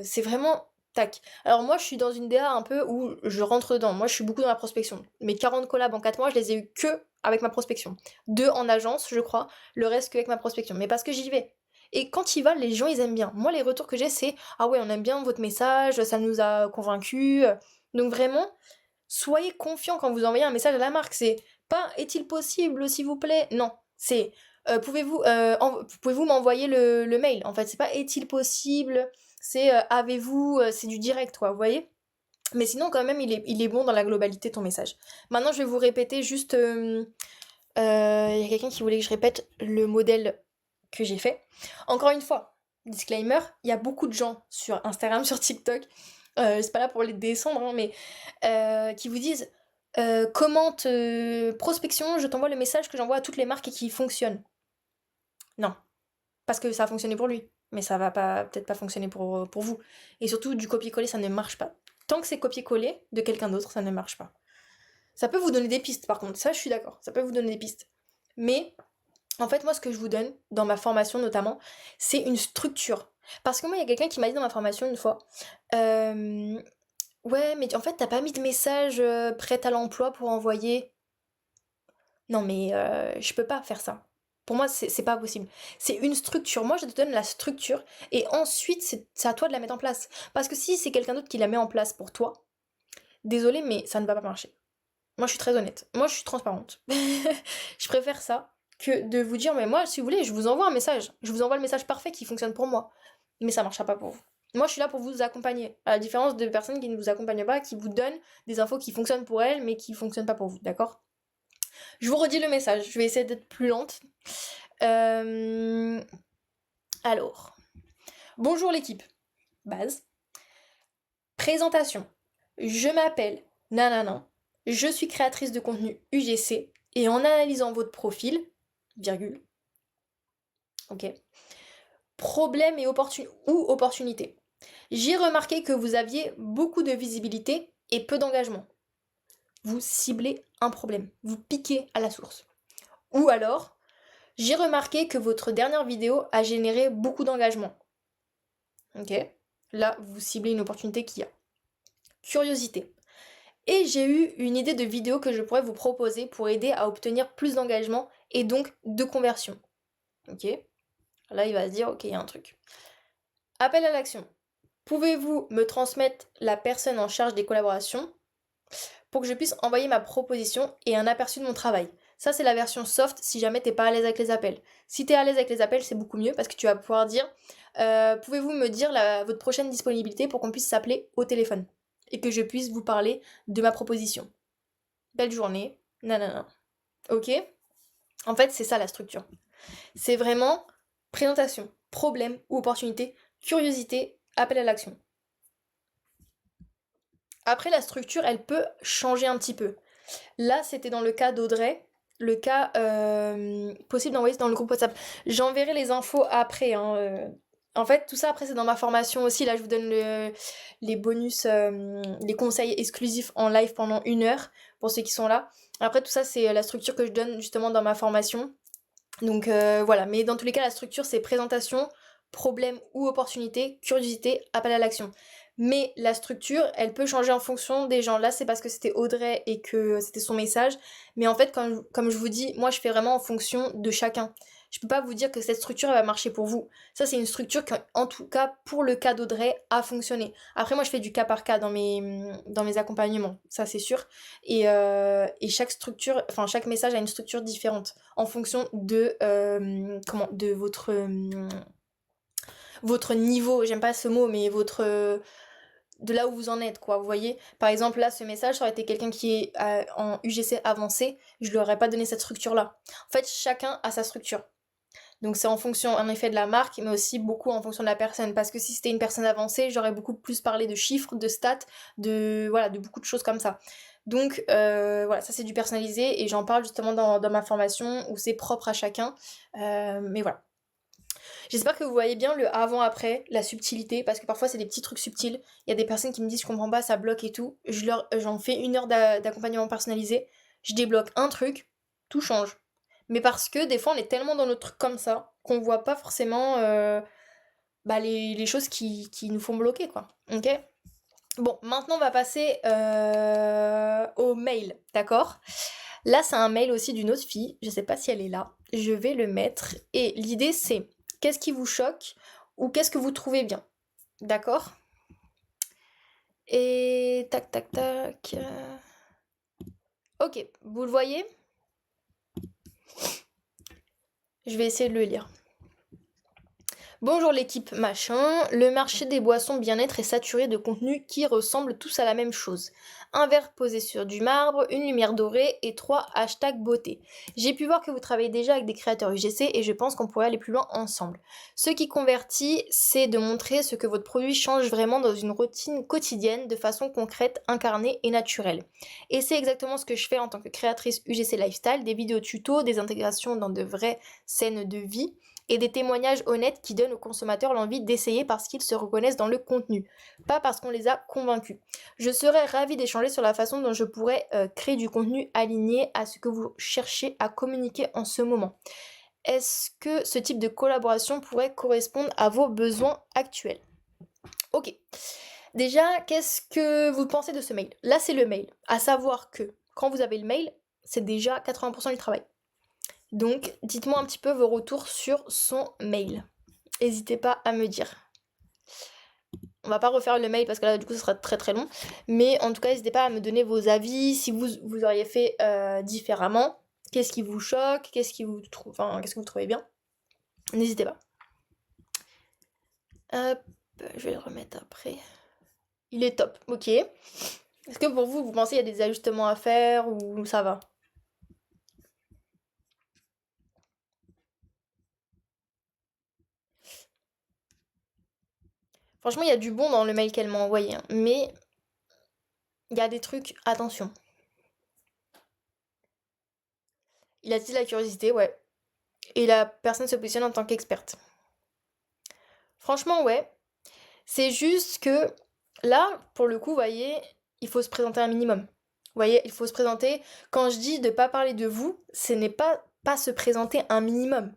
C'est vraiment tac. Alors moi, je suis dans une DA un peu où je rentre dedans. Moi, je suis beaucoup dans la prospection. Mes 40 collabs en 4 mois, je les ai eu que avec ma prospection. 2 en agence, je crois, le reste que avec ma prospection. Mais parce que j'y vais. Et quand tu y vas, les gens, ils aiment bien. Moi, les retours que j'ai, c'est ah ouais, on aime bien votre message, ça nous a convaincus. Donc vraiment, soyez confiants quand vous envoyez un message à la marque. C'est pas est-il possible, s'il vous plaît? Non, c'est pouvez-vous m'envoyer le mail? En fait, c'est pas est-il possible, c'est avez-vous, c'est du direct, quoi, vous voyez? Mais sinon, quand même, il est bon dans la globalité ton message. Maintenant, je vais vous répéter juste. Il y a quelqu'un qui voulait que je répète le modèle que j'ai fait. Encore une fois, disclaimer, il y a beaucoup de gens sur Instagram, sur TikTok, c'est pas là pour les descendre, hein, mais qui vous disent commente prospection, je t'envoie le message que j'envoie à toutes les marques et qui fonctionne. Non, parce que ça a fonctionné pour lui, mais ça va pas peut-être pas fonctionner pour vous. Et surtout, du copier-coller, ça ne marche pas. Tant que c'est copier-coller de quelqu'un d'autre, ça ne marche pas. Ça peut vous donner des pistes, par contre, ça je suis d'accord, ça peut vous donner des pistes. Mais en fait, moi, ce que je vous donne, dans ma formation notamment, c'est une structure. Parce que moi, il y a quelqu'un qui m'a dit dans ma formation une fois, euh, ouais, mais en fait, t'as pas mis de message prêt à l'emploi pour envoyer. Non, mais je peux pas faire ça. Pour moi, c'est pas possible. C'est une structure. Moi, je te donne la structure et ensuite, c'est à toi de la mettre en place. Parce que si c'est quelqu'un d'autre qui la met en place pour toi, désolé, mais ça ne va pas marcher. Moi, je suis très honnête. Moi, je suis transparente. Je préfère ça que de vous dire, mais moi, si vous voulez, je vous envoie un message. Je vous envoie le message parfait qui fonctionne pour moi. Mais ça marchera pas pour vous. Moi, je suis là pour vous accompagner. À la différence de personnes qui ne vous accompagnent pas, qui vous donnent des infos qui fonctionnent pour elles, mais qui fonctionnent pas pour vous. D'accord? Je vous redis le message. Je vais essayer d'être plus lente. Euh, Alors, bonjour l'équipe. Base. Présentation. Je m'appelle Nanana. Je suis créatrice de contenu UGC et en analysant votre profil, virgule, ok, problème et opportunité. J'ai remarqué que vous aviez beaucoup de visibilité et peu d'engagement. Vous ciblez un problème, vous piquez à la source. Ou alors, j'ai remarqué que votre dernière vidéo a généré beaucoup d'engagement. Ok? Là, vous ciblez une opportunité qu'il y a. Curiosité. Et j'ai eu une idée de vidéo que je pourrais vous proposer pour aider à obtenir plus d'engagement et donc de conversion. Ok? Là, il va se dire, ok, il y a un truc. Appel à l'action. Pouvez-vous me transmettre la personne en charge des collaborations pour que je puisse envoyer ma proposition et un aperçu de mon travail? Ça, c'est la version soft si jamais t'es pas à l'aise avec les appels. Si t'es à l'aise avec les appels, c'est beaucoup mieux parce que tu vas pouvoir dire pouvez-vous me dire votre prochaine disponibilité pour qu'on puisse s'appeler au téléphone et que je puisse vous parler de ma proposition. Belle journée, nanana. Ok? En fait, c'est ça la structure. C'est vraiment présentation, problème ou opportunité, curiosité, appel à l'action. Après, la structure, elle peut changer un petit peu. Là, c'était dans le cas d'Audrey, le cas possible d'envoyer dans le groupe WhatsApp. J'enverrai les infos après. Hein. En fait, tout ça, après, c'est dans ma formation aussi. Là, je vous donne les bonus, les conseils exclusifs en live pendant 1 heure pour ceux qui sont là. Après, tout ça, c'est la structure que je donne justement dans ma formation. Donc voilà, mais dans tous les cas, la structure, c'est présentation, problème ou opportunité, curiosité, appel à l'action. Mais la structure, elle peut changer en fonction des gens. Là, c'est parce que c'était Audrey et que c'était son message. Mais en fait, comme je vous dis, moi, je fais vraiment en fonction de chacun. Je peux pas vous dire que cette structure, elle va marcher pour vous. Ça, c'est une structure qui, en tout cas, pour le cas d'Audrey, a fonctionné. Après, moi, je fais du cas par cas dans mes accompagnements. Ça, c'est sûr. Et chaque structure, enfin, chaque message a une structure différente en fonction de votre niveau, j'aime pas ce mot, mais de là où vous en êtes, quoi, vous voyez. Par exemple, là, ce message, ça aurait été quelqu'un qui est en UGC avancé, je lui aurais pas donné cette structure-là. En fait, chacun a sa structure. Donc c'est en fonction en effet de la marque, mais aussi beaucoup en fonction de la personne. Parce que si c'était une personne avancée, j'aurais beaucoup plus parlé de chiffres, de stats, de beaucoup de choses comme ça. Donc voilà, ça c'est du personnalisé et j'en parle justement dans ma formation où c'est propre à chacun. Mais voilà. J'espère que vous voyez bien le avant-après, la subtilité, parce que parfois c'est des petits trucs subtils. Il y a des personnes qui me disent je comprends pas, ça bloque et tout. J'en fais 1 heure d'accompagnement personnalisé, je débloque un truc, tout change. Mais parce que des fois on est tellement dans notre truc comme ça qu'on voit pas forcément les choses qui nous font bloquer quoi. Ok. Bon, maintenant on va passer au mail, d'accord? Là c'est un mail aussi d'une autre fille, je sais pas si elle est là, je vais le mettre. Et l'idée c'est qu'est-ce qui vous choque ou qu'est-ce que vous trouvez bien, d'accord? Et tac tac tac. Ok, vous le voyez? Je vais essayer de le lire. Bonjour l'équipe machin, le marché des boissons bien-être est saturé de contenus qui ressemblent tous à la même chose. Un verre posé sur du marbre, une lumière dorée et 3 hashtags beauté. J'ai pu voir que vous travaillez déjà avec des créateurs UGC et je pense qu'on pourrait aller plus loin ensemble. Ce qui convertit, c'est de montrer ce que votre produit change vraiment dans une routine quotidienne de façon concrète, incarnée et naturelle. Et c'est exactement ce que je fais en tant que créatrice UGC Lifestyle, des vidéos tutos, des intégrations dans de vraies scènes de vie et des témoignages honnêtes qui donnent aux consommateurs l'envie d'essayer parce qu'ils se reconnaissent dans le contenu, pas parce qu'on les a convaincus. Je serais ravie d'échanger sur la façon dont je pourrais créer du contenu aligné à ce que vous cherchez à communiquer en ce moment. Est-ce que ce type de collaboration pourrait correspondre à vos besoins actuels? Ok. Déjà, qu'est-ce que vous pensez de ce mail? Là, c'est le mail. À savoir que quand vous avez le mail, c'est déjà 80% du travail. Donc, dites-moi un petit peu vos retours sur son mail. N'hésitez pas à me dire. On va pas refaire le mail parce que là, du coup, ce sera très très long. Mais en tout cas, n'hésitez pas à me donner vos avis, si vous auriez fait différemment. Qu'est-ce qui vous choque? Qu'est-ce que vous trouvez bien? N'hésitez pas. Hop, je vais le remettre après. Il est top, ok. Est-ce que pour vous, vous pensez qu'il y a des ajustements à faire ou ça va? Franchement, il y a du bon dans le mail qu'elle m'a envoyé, hein, mais il y a des trucs, attention. Il attise la curiosité, ouais. Et la personne se positionne en tant qu'experte. Franchement, ouais. C'est juste que là, pour le coup, vous voyez, il faut se présenter un minimum. Vous voyez, il faut se présenter. Quand je dis de pas parler de vous, ce n'est pas se présenter un minimum.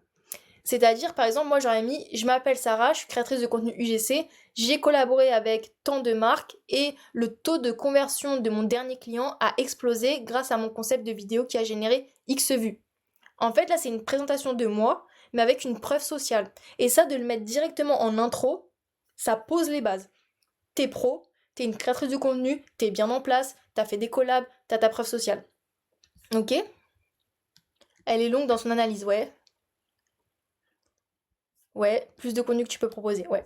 C'est-à-dire, par exemple, moi j'aurais mis je m'appelle Sarah, je suis créatrice de contenu UGC, j'ai collaboré avec tant de marques et le taux de conversion de mon dernier client a explosé grâce à mon concept de vidéo qui a généré X vues. En fait, là, c'est une présentation de moi, mais avec une preuve sociale. Et ça, de le mettre directement en intro, ça pose les bases. T'es pro, t'es une créatrice de contenu, t'es bien en place, t'as fait des collabs, t'as ta preuve sociale. Ok? Elle est longue dans son analyse, ouais. Ouais, plus de contenu que tu peux proposer, ouais.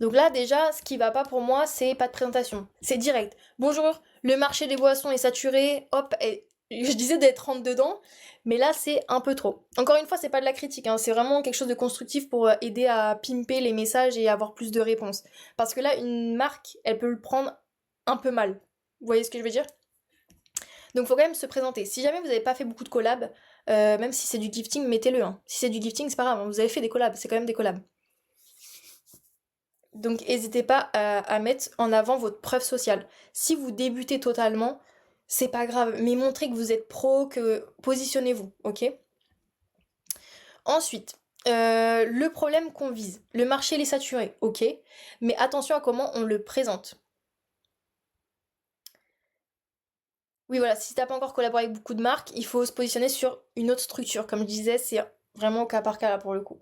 Donc là, déjà, ce qui va pas pour moi, c'est pas de présentation. C'est direct. Bonjour, le marché des boissons est saturé, hop, et je disais d'être rentre dedans, mais là, c'est un peu trop. Encore une fois, c'est pas de la critique, hein, c'est vraiment quelque chose de constructif pour aider à pimper les messages et avoir plus de réponses. Parce que là, une marque, elle peut le prendre un peu mal. Vous voyez ce que je veux dire? Donc faut quand même se présenter. Si jamais vous n'avez pas fait beaucoup de collabs, même si c'est du gifting, mettez-le, hein. Si c'est du gifting, c'est pas grave, hein, vous avez fait des collabs, c'est quand même des collabs. Donc n'hésitez pas à mettre en avant votre preuve sociale. Si vous débutez totalement, c'est pas grave, mais montrez que vous êtes pro, que positionnez-vous, ok? Ensuite, le problème qu'on vise. Le marché il est saturé, ok, mais attention à comment on le présente. Oui, voilà, si t'as pas encore collaboré avec beaucoup de marques, il faut se positionner sur une autre structure. Comme je disais, c'est vraiment au cas par cas là pour le coup.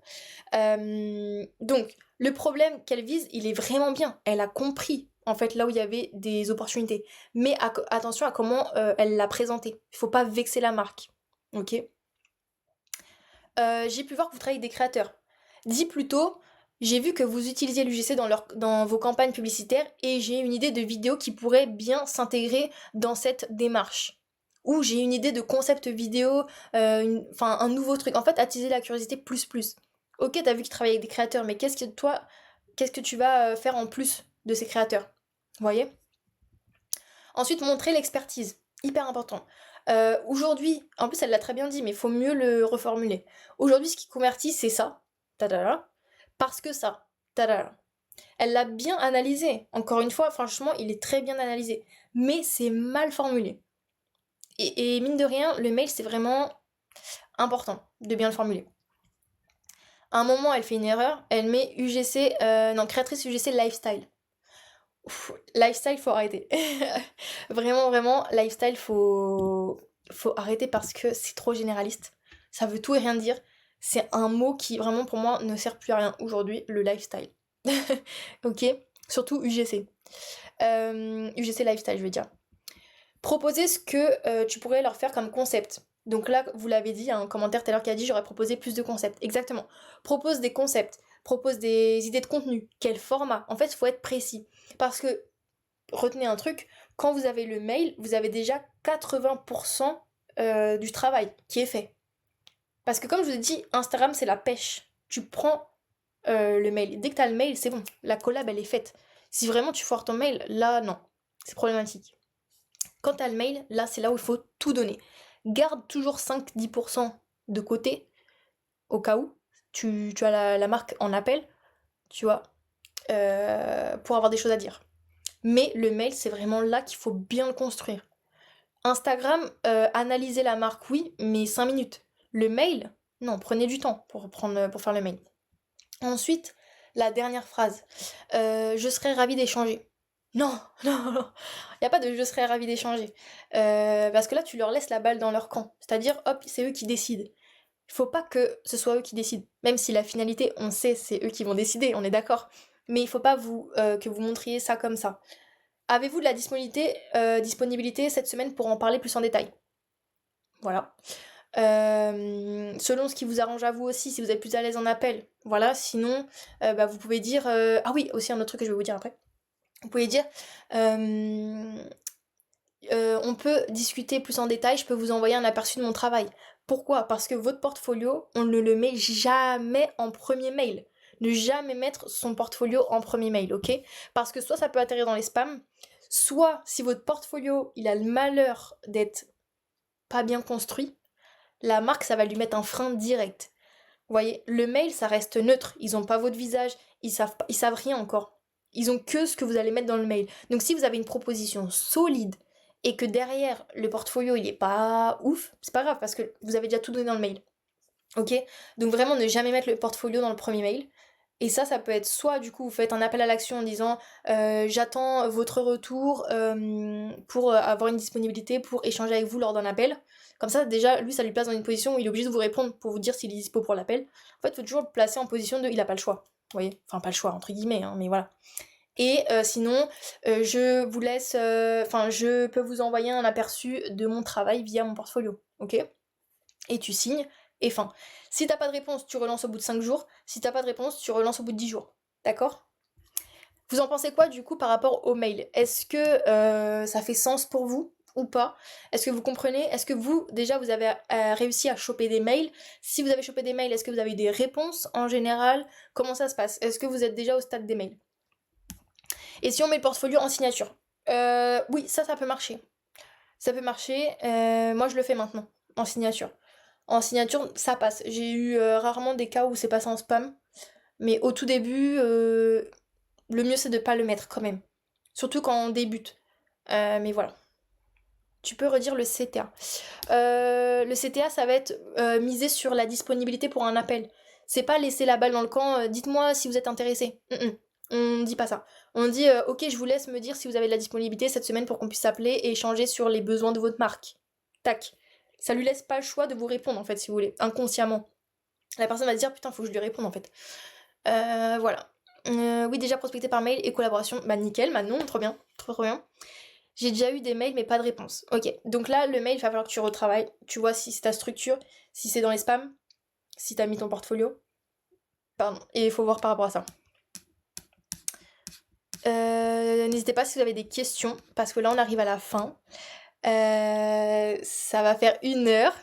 Donc, le problème qu'elle vise, il est vraiment bien. Elle a compris en fait là où il y avait des opportunités. Mais attention à comment elle l'a présenté. Il faut pas vexer la marque. Ok. J'ai pu voir que vous travaillez avec des créateurs. Dis plutôt, j'ai vu que vous utilisiez l'UGC dans vos campagnes publicitaires et j'ai une idée de vidéo qui pourrait bien s'intégrer dans cette démarche. Ou j'ai une idée de concept vidéo, enfin un nouveau truc. En fait, attiser la curiosité plus plus. Ok, t'as vu qu'il travaille avec des créateurs, mais qu'est-ce que tu vas faire en plus de ces créateurs? Vous voyez? Ensuite, montrer l'expertise. Hyper important. Aujourd'hui, en plus elle l'a très bien dit, mais il faut mieux le reformuler. Aujourd'hui, ce qui convertit, c'est ça. Tadala. Parce que ça. Tadala. Elle l'a bien analysé. Encore une fois, franchement, il est très bien analysé. Mais c'est mal formulé. Et mine de rien, le mail, c'est vraiment important de bien le formuler. À un moment, elle fait une erreur. Elle met UGC, non, créatrice UGC Lifestyle. Ouf, lifestyle, faut arrêter. Vraiment, vraiment, lifestyle, faut arrêter parce que c'est trop généraliste. Ça veut tout et rien dire. C'est un mot qui, vraiment, pour moi, ne sert plus à rien aujourd'hui, le lifestyle. Ok? Surtout UGC. UGC Lifestyle, je veux dire. Proposer ce que tu pourrais leur faire comme concept. Donc là, vous l'avez dit, il y a un commentaire tout à l'heure qui a dit j'aurais proposé plus de concepts. Exactement. Propose des concepts, propose des idées de contenu. Quel format? En fait, il faut être précis. Parce que, retenez un truc, quand vous avez le mail, vous avez déjà 80% du travail qui est fait. Parce que comme je vous ai dit, Instagram, c'est la pêche. Tu prends le mail. Dès que tu as le mail, c'est bon. La collab, elle est faite. Si vraiment tu foires ton mail, là, non. C'est problématique. Quand tu as le mail, là, c'est là où il faut tout donner. Garde toujours 5-10% de côté, au cas où tu as la marque en appel, tu vois, pour avoir des choses à dire. Mais le mail, c'est vraiment là qu'il faut bien le construire. Instagram, analyser la marque, oui, mais 5 minutes. Le mail, non, prenez du temps pour faire le mail. Ensuite, la dernière phrase. Je serais ravie d'échanger. Non, non, non. Il n'y a pas de je serais ravie d'échanger. Parce que là, tu leur laisses la balle dans leur camp. C'est-à-dire, hop, c'est eux qui décident. Il faut pas que ce soit eux qui décident. Même si la finalité, on sait, c'est eux qui vont décider, on est d'accord. Mais il faut pas que vous montriez ça comme ça. Avez-vous de la disponibilité cette semaine pour en parler plus en détail? Voilà. Selon ce qui vous arrange à vous aussi, si vous êtes plus à l'aise en appel. Voilà, sinon, bah, vous pouvez dire... Ah oui, aussi un autre truc que je vais vous dire après. Vous pouvez dire... on peut discuter plus en détail, je peux vous envoyer un aperçu de mon travail. Pourquoi? Parce que votre portfolio, on ne le met jamais en premier mail. Ne jamais mettre son portfolio en premier mail, ok? Parce que soit ça peut atterrir dans les spams, soit si votre portfolio, il a le malheur d'être pas bien construit, la marque, ça va lui mettre un frein direct. Vous voyez, le mail, ça reste neutre. Ils ont pas votre visage, ils savent rien encore. Ils ont que ce que vous allez mettre dans le mail. Donc si vous avez une proposition solide et que derrière le portfolio il est pas ouf, c'est pas grave parce que vous avez déjà tout donné dans le mail. Ok? Donc vraiment ne jamais mettre le portfolio dans le premier mail. Et ça peut être soit du coup vous faites un appel à l'action en disant j'attends votre retour pour avoir une disponibilité pour échanger avec vous lors d'un appel. Comme ça déjà lui ça lui place dans une position où il est obligé de vous répondre pour vous dire s'il est dispo pour l'appel. En fait il faut toujours le placer en position de il a pas le choix. Vous voyez? Enfin pas le choix entre guillemets hein, mais voilà. Et sinon je vous laisse, enfin je peux vous envoyer un aperçu de mon travail via mon portfolio. Ok? Et tu signes, et fin. Si t'as pas de réponse, tu relances au bout de 5 jours. Si t'as pas de réponse, tu relances au bout de 10 jours. D'accord? Vous en pensez quoi du coup par rapport au mail? Est-ce que ça fait sens pour vous ou pas? Est-ce que vous comprenez? Est-ce que vous, déjà, vous avez réussi à choper des mails? Si vous avez chopé des mails, est-ce que vous avez des réponses en général? Comment ça se passe? Est-ce que vous êtes déjà au stade des mails? Et si on met le portfolio en signature? Oui, ça peut marcher. Ça peut marcher. Moi, je le fais maintenant, en signature. En signature, ça passe. J'ai eu rarement des cas où c'est passé en spam. Mais au tout début, le mieux c'est de pas le mettre quand même. Surtout quand on débute. Mais voilà. Tu peux redire le CTA. Le CTA, ça va être misé sur la disponibilité pour un appel. C'est pas laisser la balle dans le camp, dites-moi si vous êtes intéressé. On dit pas ça. On dit, ok, je vous laisse me dire si vous avez de la disponibilité cette semaine pour qu'on puisse s'appeler et échanger sur les besoins de votre marque. Tac. Ça lui laisse pas le choix de vous répondre en fait, si vous voulez, inconsciemment. La personne va se dire, putain, faut que je lui réponde en fait. Voilà. Oui, déjà prospecté par mail et collaboration. Bah nickel, Manon, trop bien, trop bien. J'ai déjà eu des mails mais pas de réponse. Ok, donc là le mail, il va falloir que tu retravailles. Tu vois si c'est ta structure, si c'est dans les spams, si t'as mis ton portfolio. Pardon, et il faut voir par rapport à ça. N'hésitez pas si vous avez des questions, parce que là on arrive à la fin. Ça va faire 1 heure.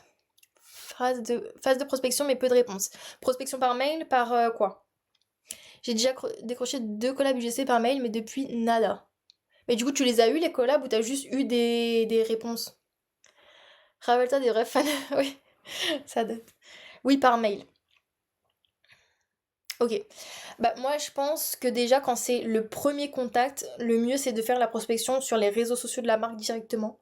phase de prospection mais peu de réponses. Prospection par mail, par quoi? J'ai déjà décroché 2 collabs UGC par mail, mais depuis nada. Mais du coup, tu les as eu les collabs ou t'as juste eu des réponses? Rappelle-toi des vrais fans. Oui, ça date. Oui, par mail. Ok. Bah moi je pense que déjà quand c'est le premier contact, le mieux c'est de faire la prospection sur les réseaux sociaux de la marque directement,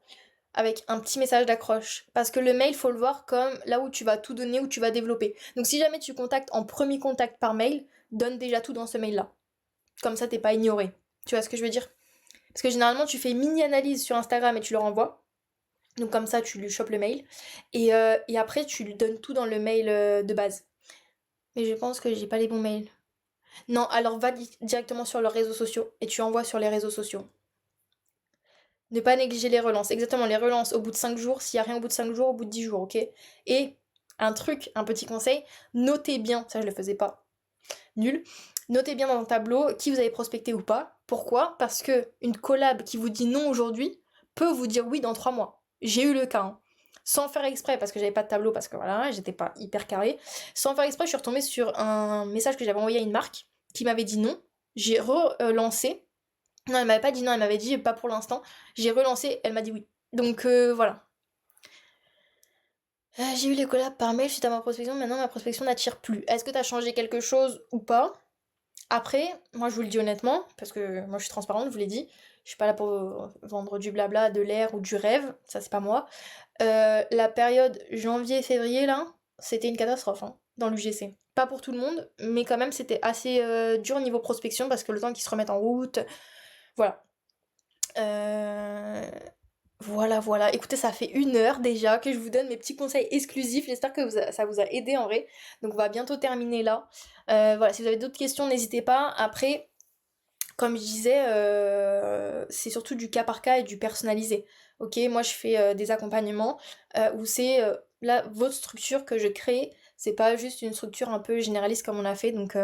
avec un petit message d'accroche. Parce que le mail, faut le voir comme là où tu vas tout donner, où tu vas développer. Donc si jamais tu contactes en premier contact par mail, donne déjà tout dans ce mail-là. Comme ça, t'es pas ignoré. Tu vois ce que je veux dire? Parce que généralement, tu fais une mini-analyse sur Instagram et tu leur envoies. Donc comme ça, tu lui chopes le mail. Et après, tu lui donnes tout dans le mail de base. Mais je pense que j'ai pas les bons mails. Non, alors va directement sur leurs réseaux sociaux et tu envoies sur les réseaux sociaux. Ne pas négliger les relances. Exactement, les relances au bout de 5 jours. S'il n'y a rien au bout de 5 jours, au bout de 10 jours, ok? Et un petit conseil, notez bien, ça je le faisais pas, nul. Notez bien dans un tableau qui vous avez prospecté ou pas. Pourquoi? Parce que une collab qui vous dit non aujourd'hui peut vous dire oui dans 3 mois. J'ai eu le cas, hein. Sans faire exprès, parce que j'avais pas de tableau, parce que voilà, j'étais pas hyper carré. Sans faire exprès, je suis retombée sur un message que j'avais envoyé à une marque qui m'avait dit non. J'ai relancé. Non, elle m'avait pas dit non, elle m'avait dit pas pour l'instant. J'ai relancé, elle m'a dit oui. Donc voilà. J'ai eu les collabs par mail suite à ma prospection, maintenant ma prospection n'attire plus. Est-ce que t'as changé quelque chose ou pas? Après, moi je vous le dis honnêtement, parce que moi je suis transparente, je vous l'ai dit, je suis pas là pour vendre du blabla, de l'air ou du rêve, ça c'est pas moi. La période janvier-février là, c'était une catastrophe hein, dans l'UGC. Pas pour tout le monde, mais quand même c'était assez dur au niveau prospection parce que le temps qu'ils se remettent en route, voilà. Euh, voilà. Écoutez, ça fait 1 heure déjà que je vous donne mes petits conseils exclusifs. J'espère que ça vous a aidé en vrai. Donc on va bientôt terminer là. Voilà, si vous avez d'autres questions, n'hésitez pas. Après, comme je disais, c'est surtout du cas par cas et du personnalisé. Ok, moi je fais des accompagnements où c'est là votre structure que je crée. C'est pas juste une structure un peu généraliste comme on a fait. Donc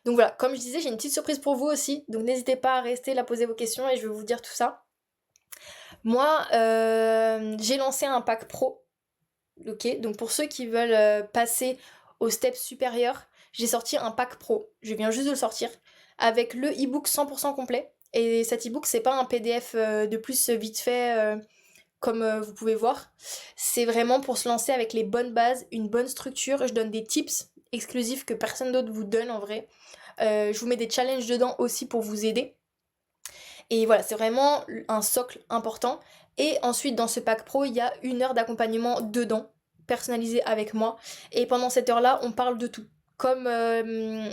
voilà, comme je disais, j'ai une petite surprise pour vous aussi. Donc n'hésitez pas à rester là, poser vos questions et je vais vous dire tout ça. Moi, j'ai lancé un pack pro. Ok, donc pour ceux qui veulent passer au step supérieur, j'ai sorti un pack pro. Je viens juste de le sortir avec le e-book 100% complet. Et cet e-book, c'est pas un PDF de plus vite fait comme vous pouvez voir. C'est vraiment pour se lancer avec les bonnes bases, une bonne structure. Je donne des tips exclusifs que personne d'autre vous donne en vrai. Je vous mets des challenges dedans aussi pour vous aider. Et voilà, c'est vraiment un socle important. Et ensuite, dans ce pack pro, il y a 1 heure d'accompagnement dedans, personnalisé avec moi. Et pendant cette heure-là, on parle de tout. Comme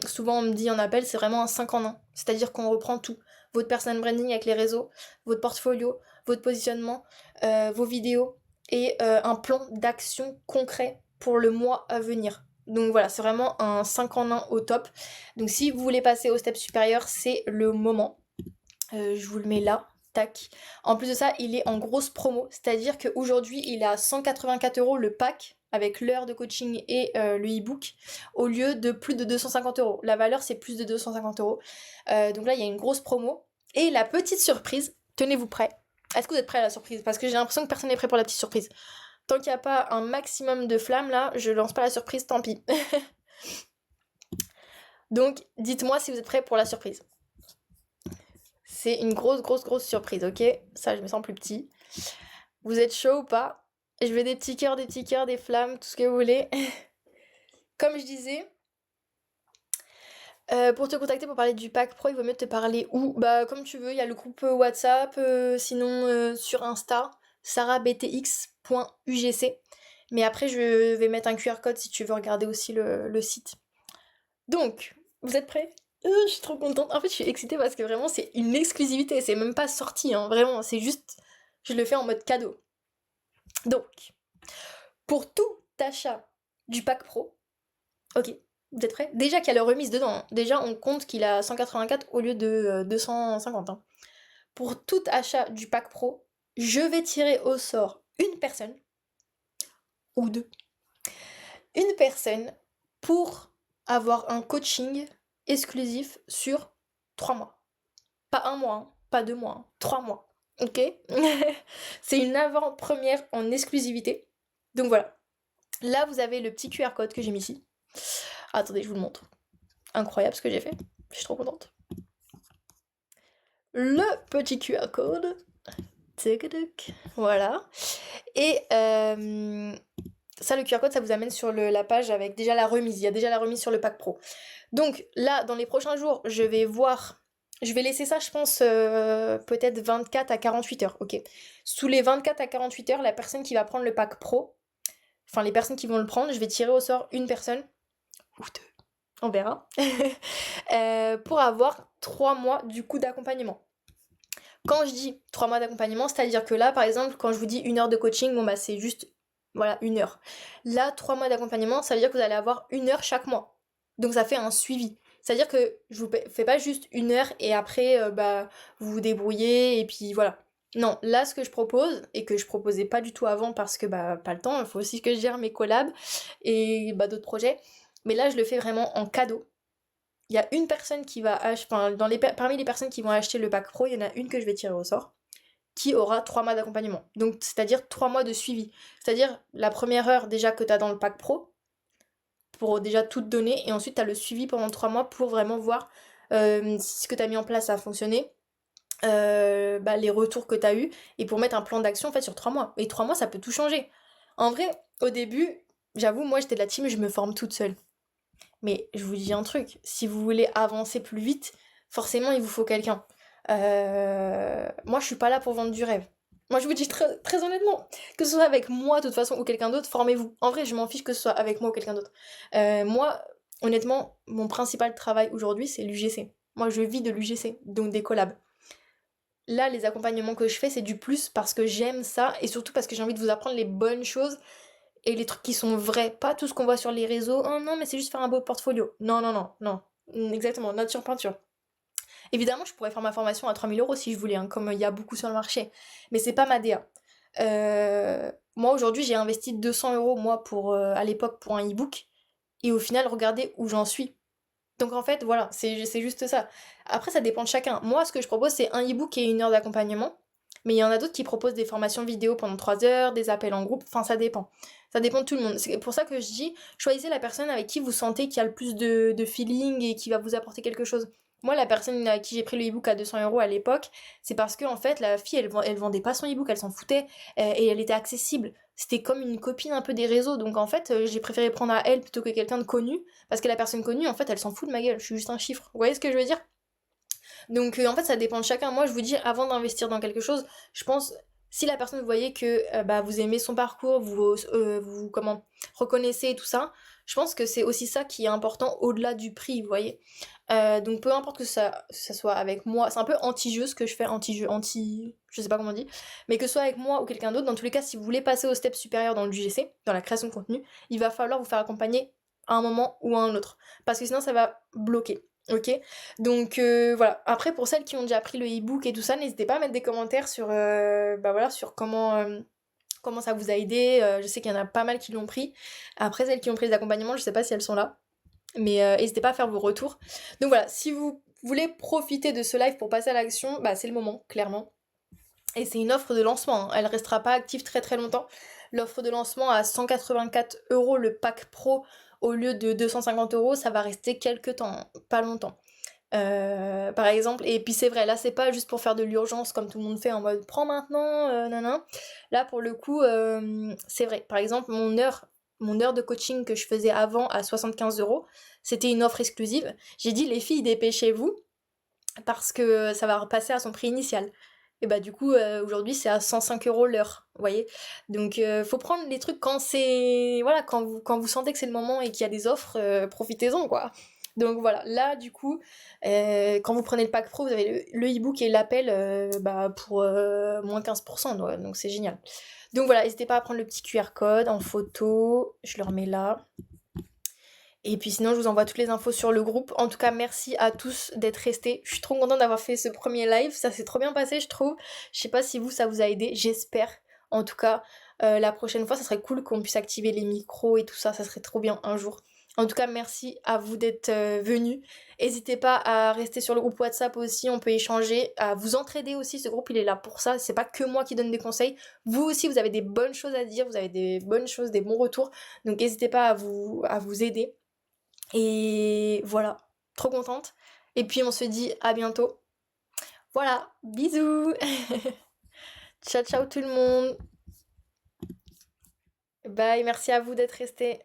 souvent on me dit en appel, c'est vraiment un 5 en 1. C'est-à-dire qu'on reprend tout. Votre personal branding avec les réseaux, votre portfolio, votre positionnement, vos vidéos et un plan d'action concret pour le mois à venir. Donc voilà, c'est vraiment un 5 en 1 au top. Donc si vous voulez passer au step supérieur, c'est le moment. Je vous le mets là, tac. En plus de ça, il est en grosse promo, c'est-à-dire qu'aujourd'hui, il est à 184 € le pack avec l'heure de coaching et le e-book au lieu de plus de 250 €. La valeur, c'est plus de 250 €. Donc là, il y a une grosse promo. Et la petite surprise, tenez-vous prêts. Est-ce que vous êtes prêts à la surprise? Parce que j'ai l'impression que personne n'est prêt pour la petite surprise. Tant qu'il n'y a pas un maximum de flammes là, je lance pas la surprise, tant pis. Donc, dites-moi si vous êtes prêts pour la surprise. C'est une grosse surprise, ok? Ça, je me sens plus petit. Vous êtes chaud ou pas? Je veux des petits cœurs, des flammes, tout ce que vous voulez. Comme je disais, pour te contacter pour parler du pack pro, il vaut mieux te parler où? Bah, comme tu veux, il y a le groupe WhatsApp, sinon sur Insta, sarahbtx.ugc. Mais après, je vais mettre un QR code si tu veux regarder aussi le site. Donc, vous êtes prêts? Je suis trop contente. En fait, je suis excitée parce que vraiment, c'est une exclusivité. C'est même pas sorti, hein. Vraiment, c'est juste. Je le fais en mode cadeau. Donc, pour tout achat du pack pro, ok, vous êtes prêts? Déjà qu'il y a la remise dedans, hein. Déjà, on compte qu'il a 184 au lieu de 250, hein. Pour tout achat du pack pro, je vais tirer au sort une personne, ou deux, une personne pour avoir un coaching exclusif sur 3 mois. Pas 1 mois, hein, pas 2 mois, hein, 3 mois. Ok? C'est une avant-première en exclusivité. Donc voilà. Là, vous avez le petit QR code que j'ai mis ici. Attendez, je vous le montre. Incroyable ce que j'ai fait. Je suis trop contente. Le petit QR code. Tic, tic. Voilà. Et ça, le QR code, ça vous amène sur la page avec déjà la remise. Il y a déjà la remise sur le pack pro. Donc là, dans les prochains jours, je vais voir. Je vais laisser ça, je pense, peut-être 24 à 48 heures. Ok. Sous les 24 à 48 heures, la personne qui va prendre le pack pro, enfin les personnes qui vont le prendre, je vais tirer au sort une personne ou deux. On verra. Pour avoir 3 mois du coup d'accompagnement. Quand je dis 3 mois d'accompagnement, c'est-à-dire que là, par exemple, quand je vous dis 1 heure de coaching, bon bah c'est juste, voilà, 1 heure. Là, 3 mois d'accompagnement, ça veut dire que vous allez avoir 1 heure chaque mois. Donc ça fait un suivi. C'est-à-dire que je vous fais pas juste 1 heure et après, bah, vous vous débrouillez et puis voilà. Non, là, ce que je propose, et que je proposais pas du tout avant parce que, bah, pas le temps, il faut aussi que je gère mes collabs et bah, d'autres projets. Mais là, je le fais vraiment en cadeau. Il y a une personne qui va acheter, enfin, parmi les personnes qui vont acheter le pack pro, il y en a une que je vais tirer au sort, qui aura 3 mois d'accompagnement. Donc, c'est-à-dire 3 mois de suivi. C'est-à-dire la première heure déjà que tu as dans le pack pro, pour déjà tout te donner, et ensuite tu as le suivi pendant 3 mois pour vraiment voir si ce que tu as mis en place a fonctionné, bah, les retours que tu as eu, et pour mettre un plan d'action en fait sur 3 mois. Et 3 mois, ça peut tout changer. En vrai, au début, j'avoue, moi j'étais de la team, je me forme toute seule. Mais je vous dis un truc, si vous voulez avancer plus vite, forcément il vous faut quelqu'un. Moi je suis pas là pour vendre du rêve. Moi je vous dis très, très honnêtement, que ce soit avec moi de toute façon ou quelqu'un d'autre, formez-vous. En vrai je m'en fiche que ce soit avec moi ou quelqu'un d'autre. Moi, honnêtement, mon principal travail aujourd'hui c'est l'UGC. Moi je vis de l'UGC, donc des collabs. Là, les accompagnements que je fais, c'est du plus parce que j'aime ça et surtout parce que j'ai envie de vous apprendre les bonnes choses et les trucs qui sont vrais, pas tout ce qu'on voit sur les réseaux. Oh non, mais c'est juste faire un beau portfolio. Non, non, non, non. Exactement, nature peinture. Évidemment, je pourrais faire ma formation à 3 000 € si je voulais, hein, comme il y a beaucoup sur le marché. Mais c'est pas ma DA. Moi, aujourd'hui, j'ai investi 200 € moi, à l'époque, pour un e-book. Et au final, regardez où j'en suis. Donc en fait, voilà, c'est juste ça. Après, ça dépend de chacun. Moi, ce que je propose, c'est un e-book et 1 heure d'accompagnement. Mais il y en a d'autres qui proposent des formations vidéo pendant 3 heures, des appels en groupe, enfin ça dépend. Ça dépend de tout le monde. C'est pour ça que je dis, choisissez la personne avec qui vous sentez qu'il y a le plus de feeling et qui va vous apporter quelque chose. Moi, la personne à qui j'ai pris le e-book à 200 € à l'époque, c'est parce que en fait, la fille, elle vendait pas son e-book, elle s'en foutait, et elle était accessible. C'était comme une copine un peu des réseaux, donc en fait, j'ai préféré prendre à elle plutôt que quelqu'un de connu, parce que la personne connue, en fait, elle s'en fout de ma gueule, je suis juste un chiffre. Vous voyez ce que je veux dire? Donc en fait ça dépend de chacun. Moi je vous dis avant d'investir dans quelque chose, je pense si la personne vous voyez que bah, vous aimez son parcours, vous comment reconnaissez et tout ça, je pense que c'est aussi ça qui est important au-delà du prix, vous voyez. Donc peu importe que ça soit avec moi, c'est un peu anti-jeu ce que je fais, anti-jeu, je sais pas comment on dit, mais que ce soit avec moi ou quelqu'un d'autre, dans tous les cas si vous voulez passer au step supérieur dans le UGC, dans la création de contenu, il va falloir vous faire accompagner à un moment ou à un autre. Parce que sinon ça va bloquer. Ok, donc voilà. Après, pour celles qui ont déjà pris le e-book et tout ça, n'hésitez pas à mettre des commentaires sur, bah voilà, sur comment ça vous a aidé. Je sais qu'il y en a pas mal qui l'ont pris. Après, celles qui ont pris les accompagnements, je sais pas si elles sont là. Mais n'hésitez pas à faire vos retours. Donc voilà, si vous voulez profiter de ce live pour passer à l'action, bah c'est le moment, clairement. Et c'est une offre de lancement, hein. Elle restera pas active très très longtemps. L'offre de lancement à 184 € le pack pro au lieu de 250 €, ça va rester quelques temps, hein, pas longtemps. Par exemple, et puis c'est vrai, là c'est pas juste pour faire de l'urgence comme tout le monde fait en mode prends maintenant, nanan. Là pour le coup, c'est vrai. Par exemple, mon heure de coaching que je faisais avant à 75 €, c'était une offre exclusive. J'ai dit les filles, dépêchez-vous parce que ça va repasser à son prix initial. Et bah du coup aujourd'hui c'est à 105 € l'heure, vous voyez. Donc faut prendre les trucs quand c'est voilà quand vous sentez que c'est le moment et qu'il y a des offres, profitez-en quoi. Donc voilà, là du coup quand vous prenez le pack pro, vous avez le e-book et l'appel bah, pour moins 15%, donc c'est génial. Donc voilà, n'hésitez pas à prendre le petit QR code en photo, je le remets là. Et puis sinon, je vous envoie toutes les infos sur le groupe. En tout cas, merci à tous d'être restés. Je suis trop contente d'avoir fait ce premier live. Ça s'est trop bien passé, je trouve. Je sais pas si ça vous a aidé. J'espère. En tout cas, la prochaine fois, ça serait cool qu'on puisse activer les micros et tout ça. Ça serait trop bien un jour. En tout cas, merci à vous d'être venus. N'hésitez pas à rester sur le groupe WhatsApp aussi, on peut échanger, à vous entraider aussi. Ce groupe, il est là pour ça. C'est pas que moi qui donne des conseils. Vous aussi, vous avez des bonnes choses à dire, vous avez des bonnes choses, des bons retours. Donc, n'hésitez pas à vous aider. Et voilà, trop contente. Et puis, on se dit à bientôt. Voilà, bisous. Ciao, ciao tout le monde. Bye, merci à vous d'être restés.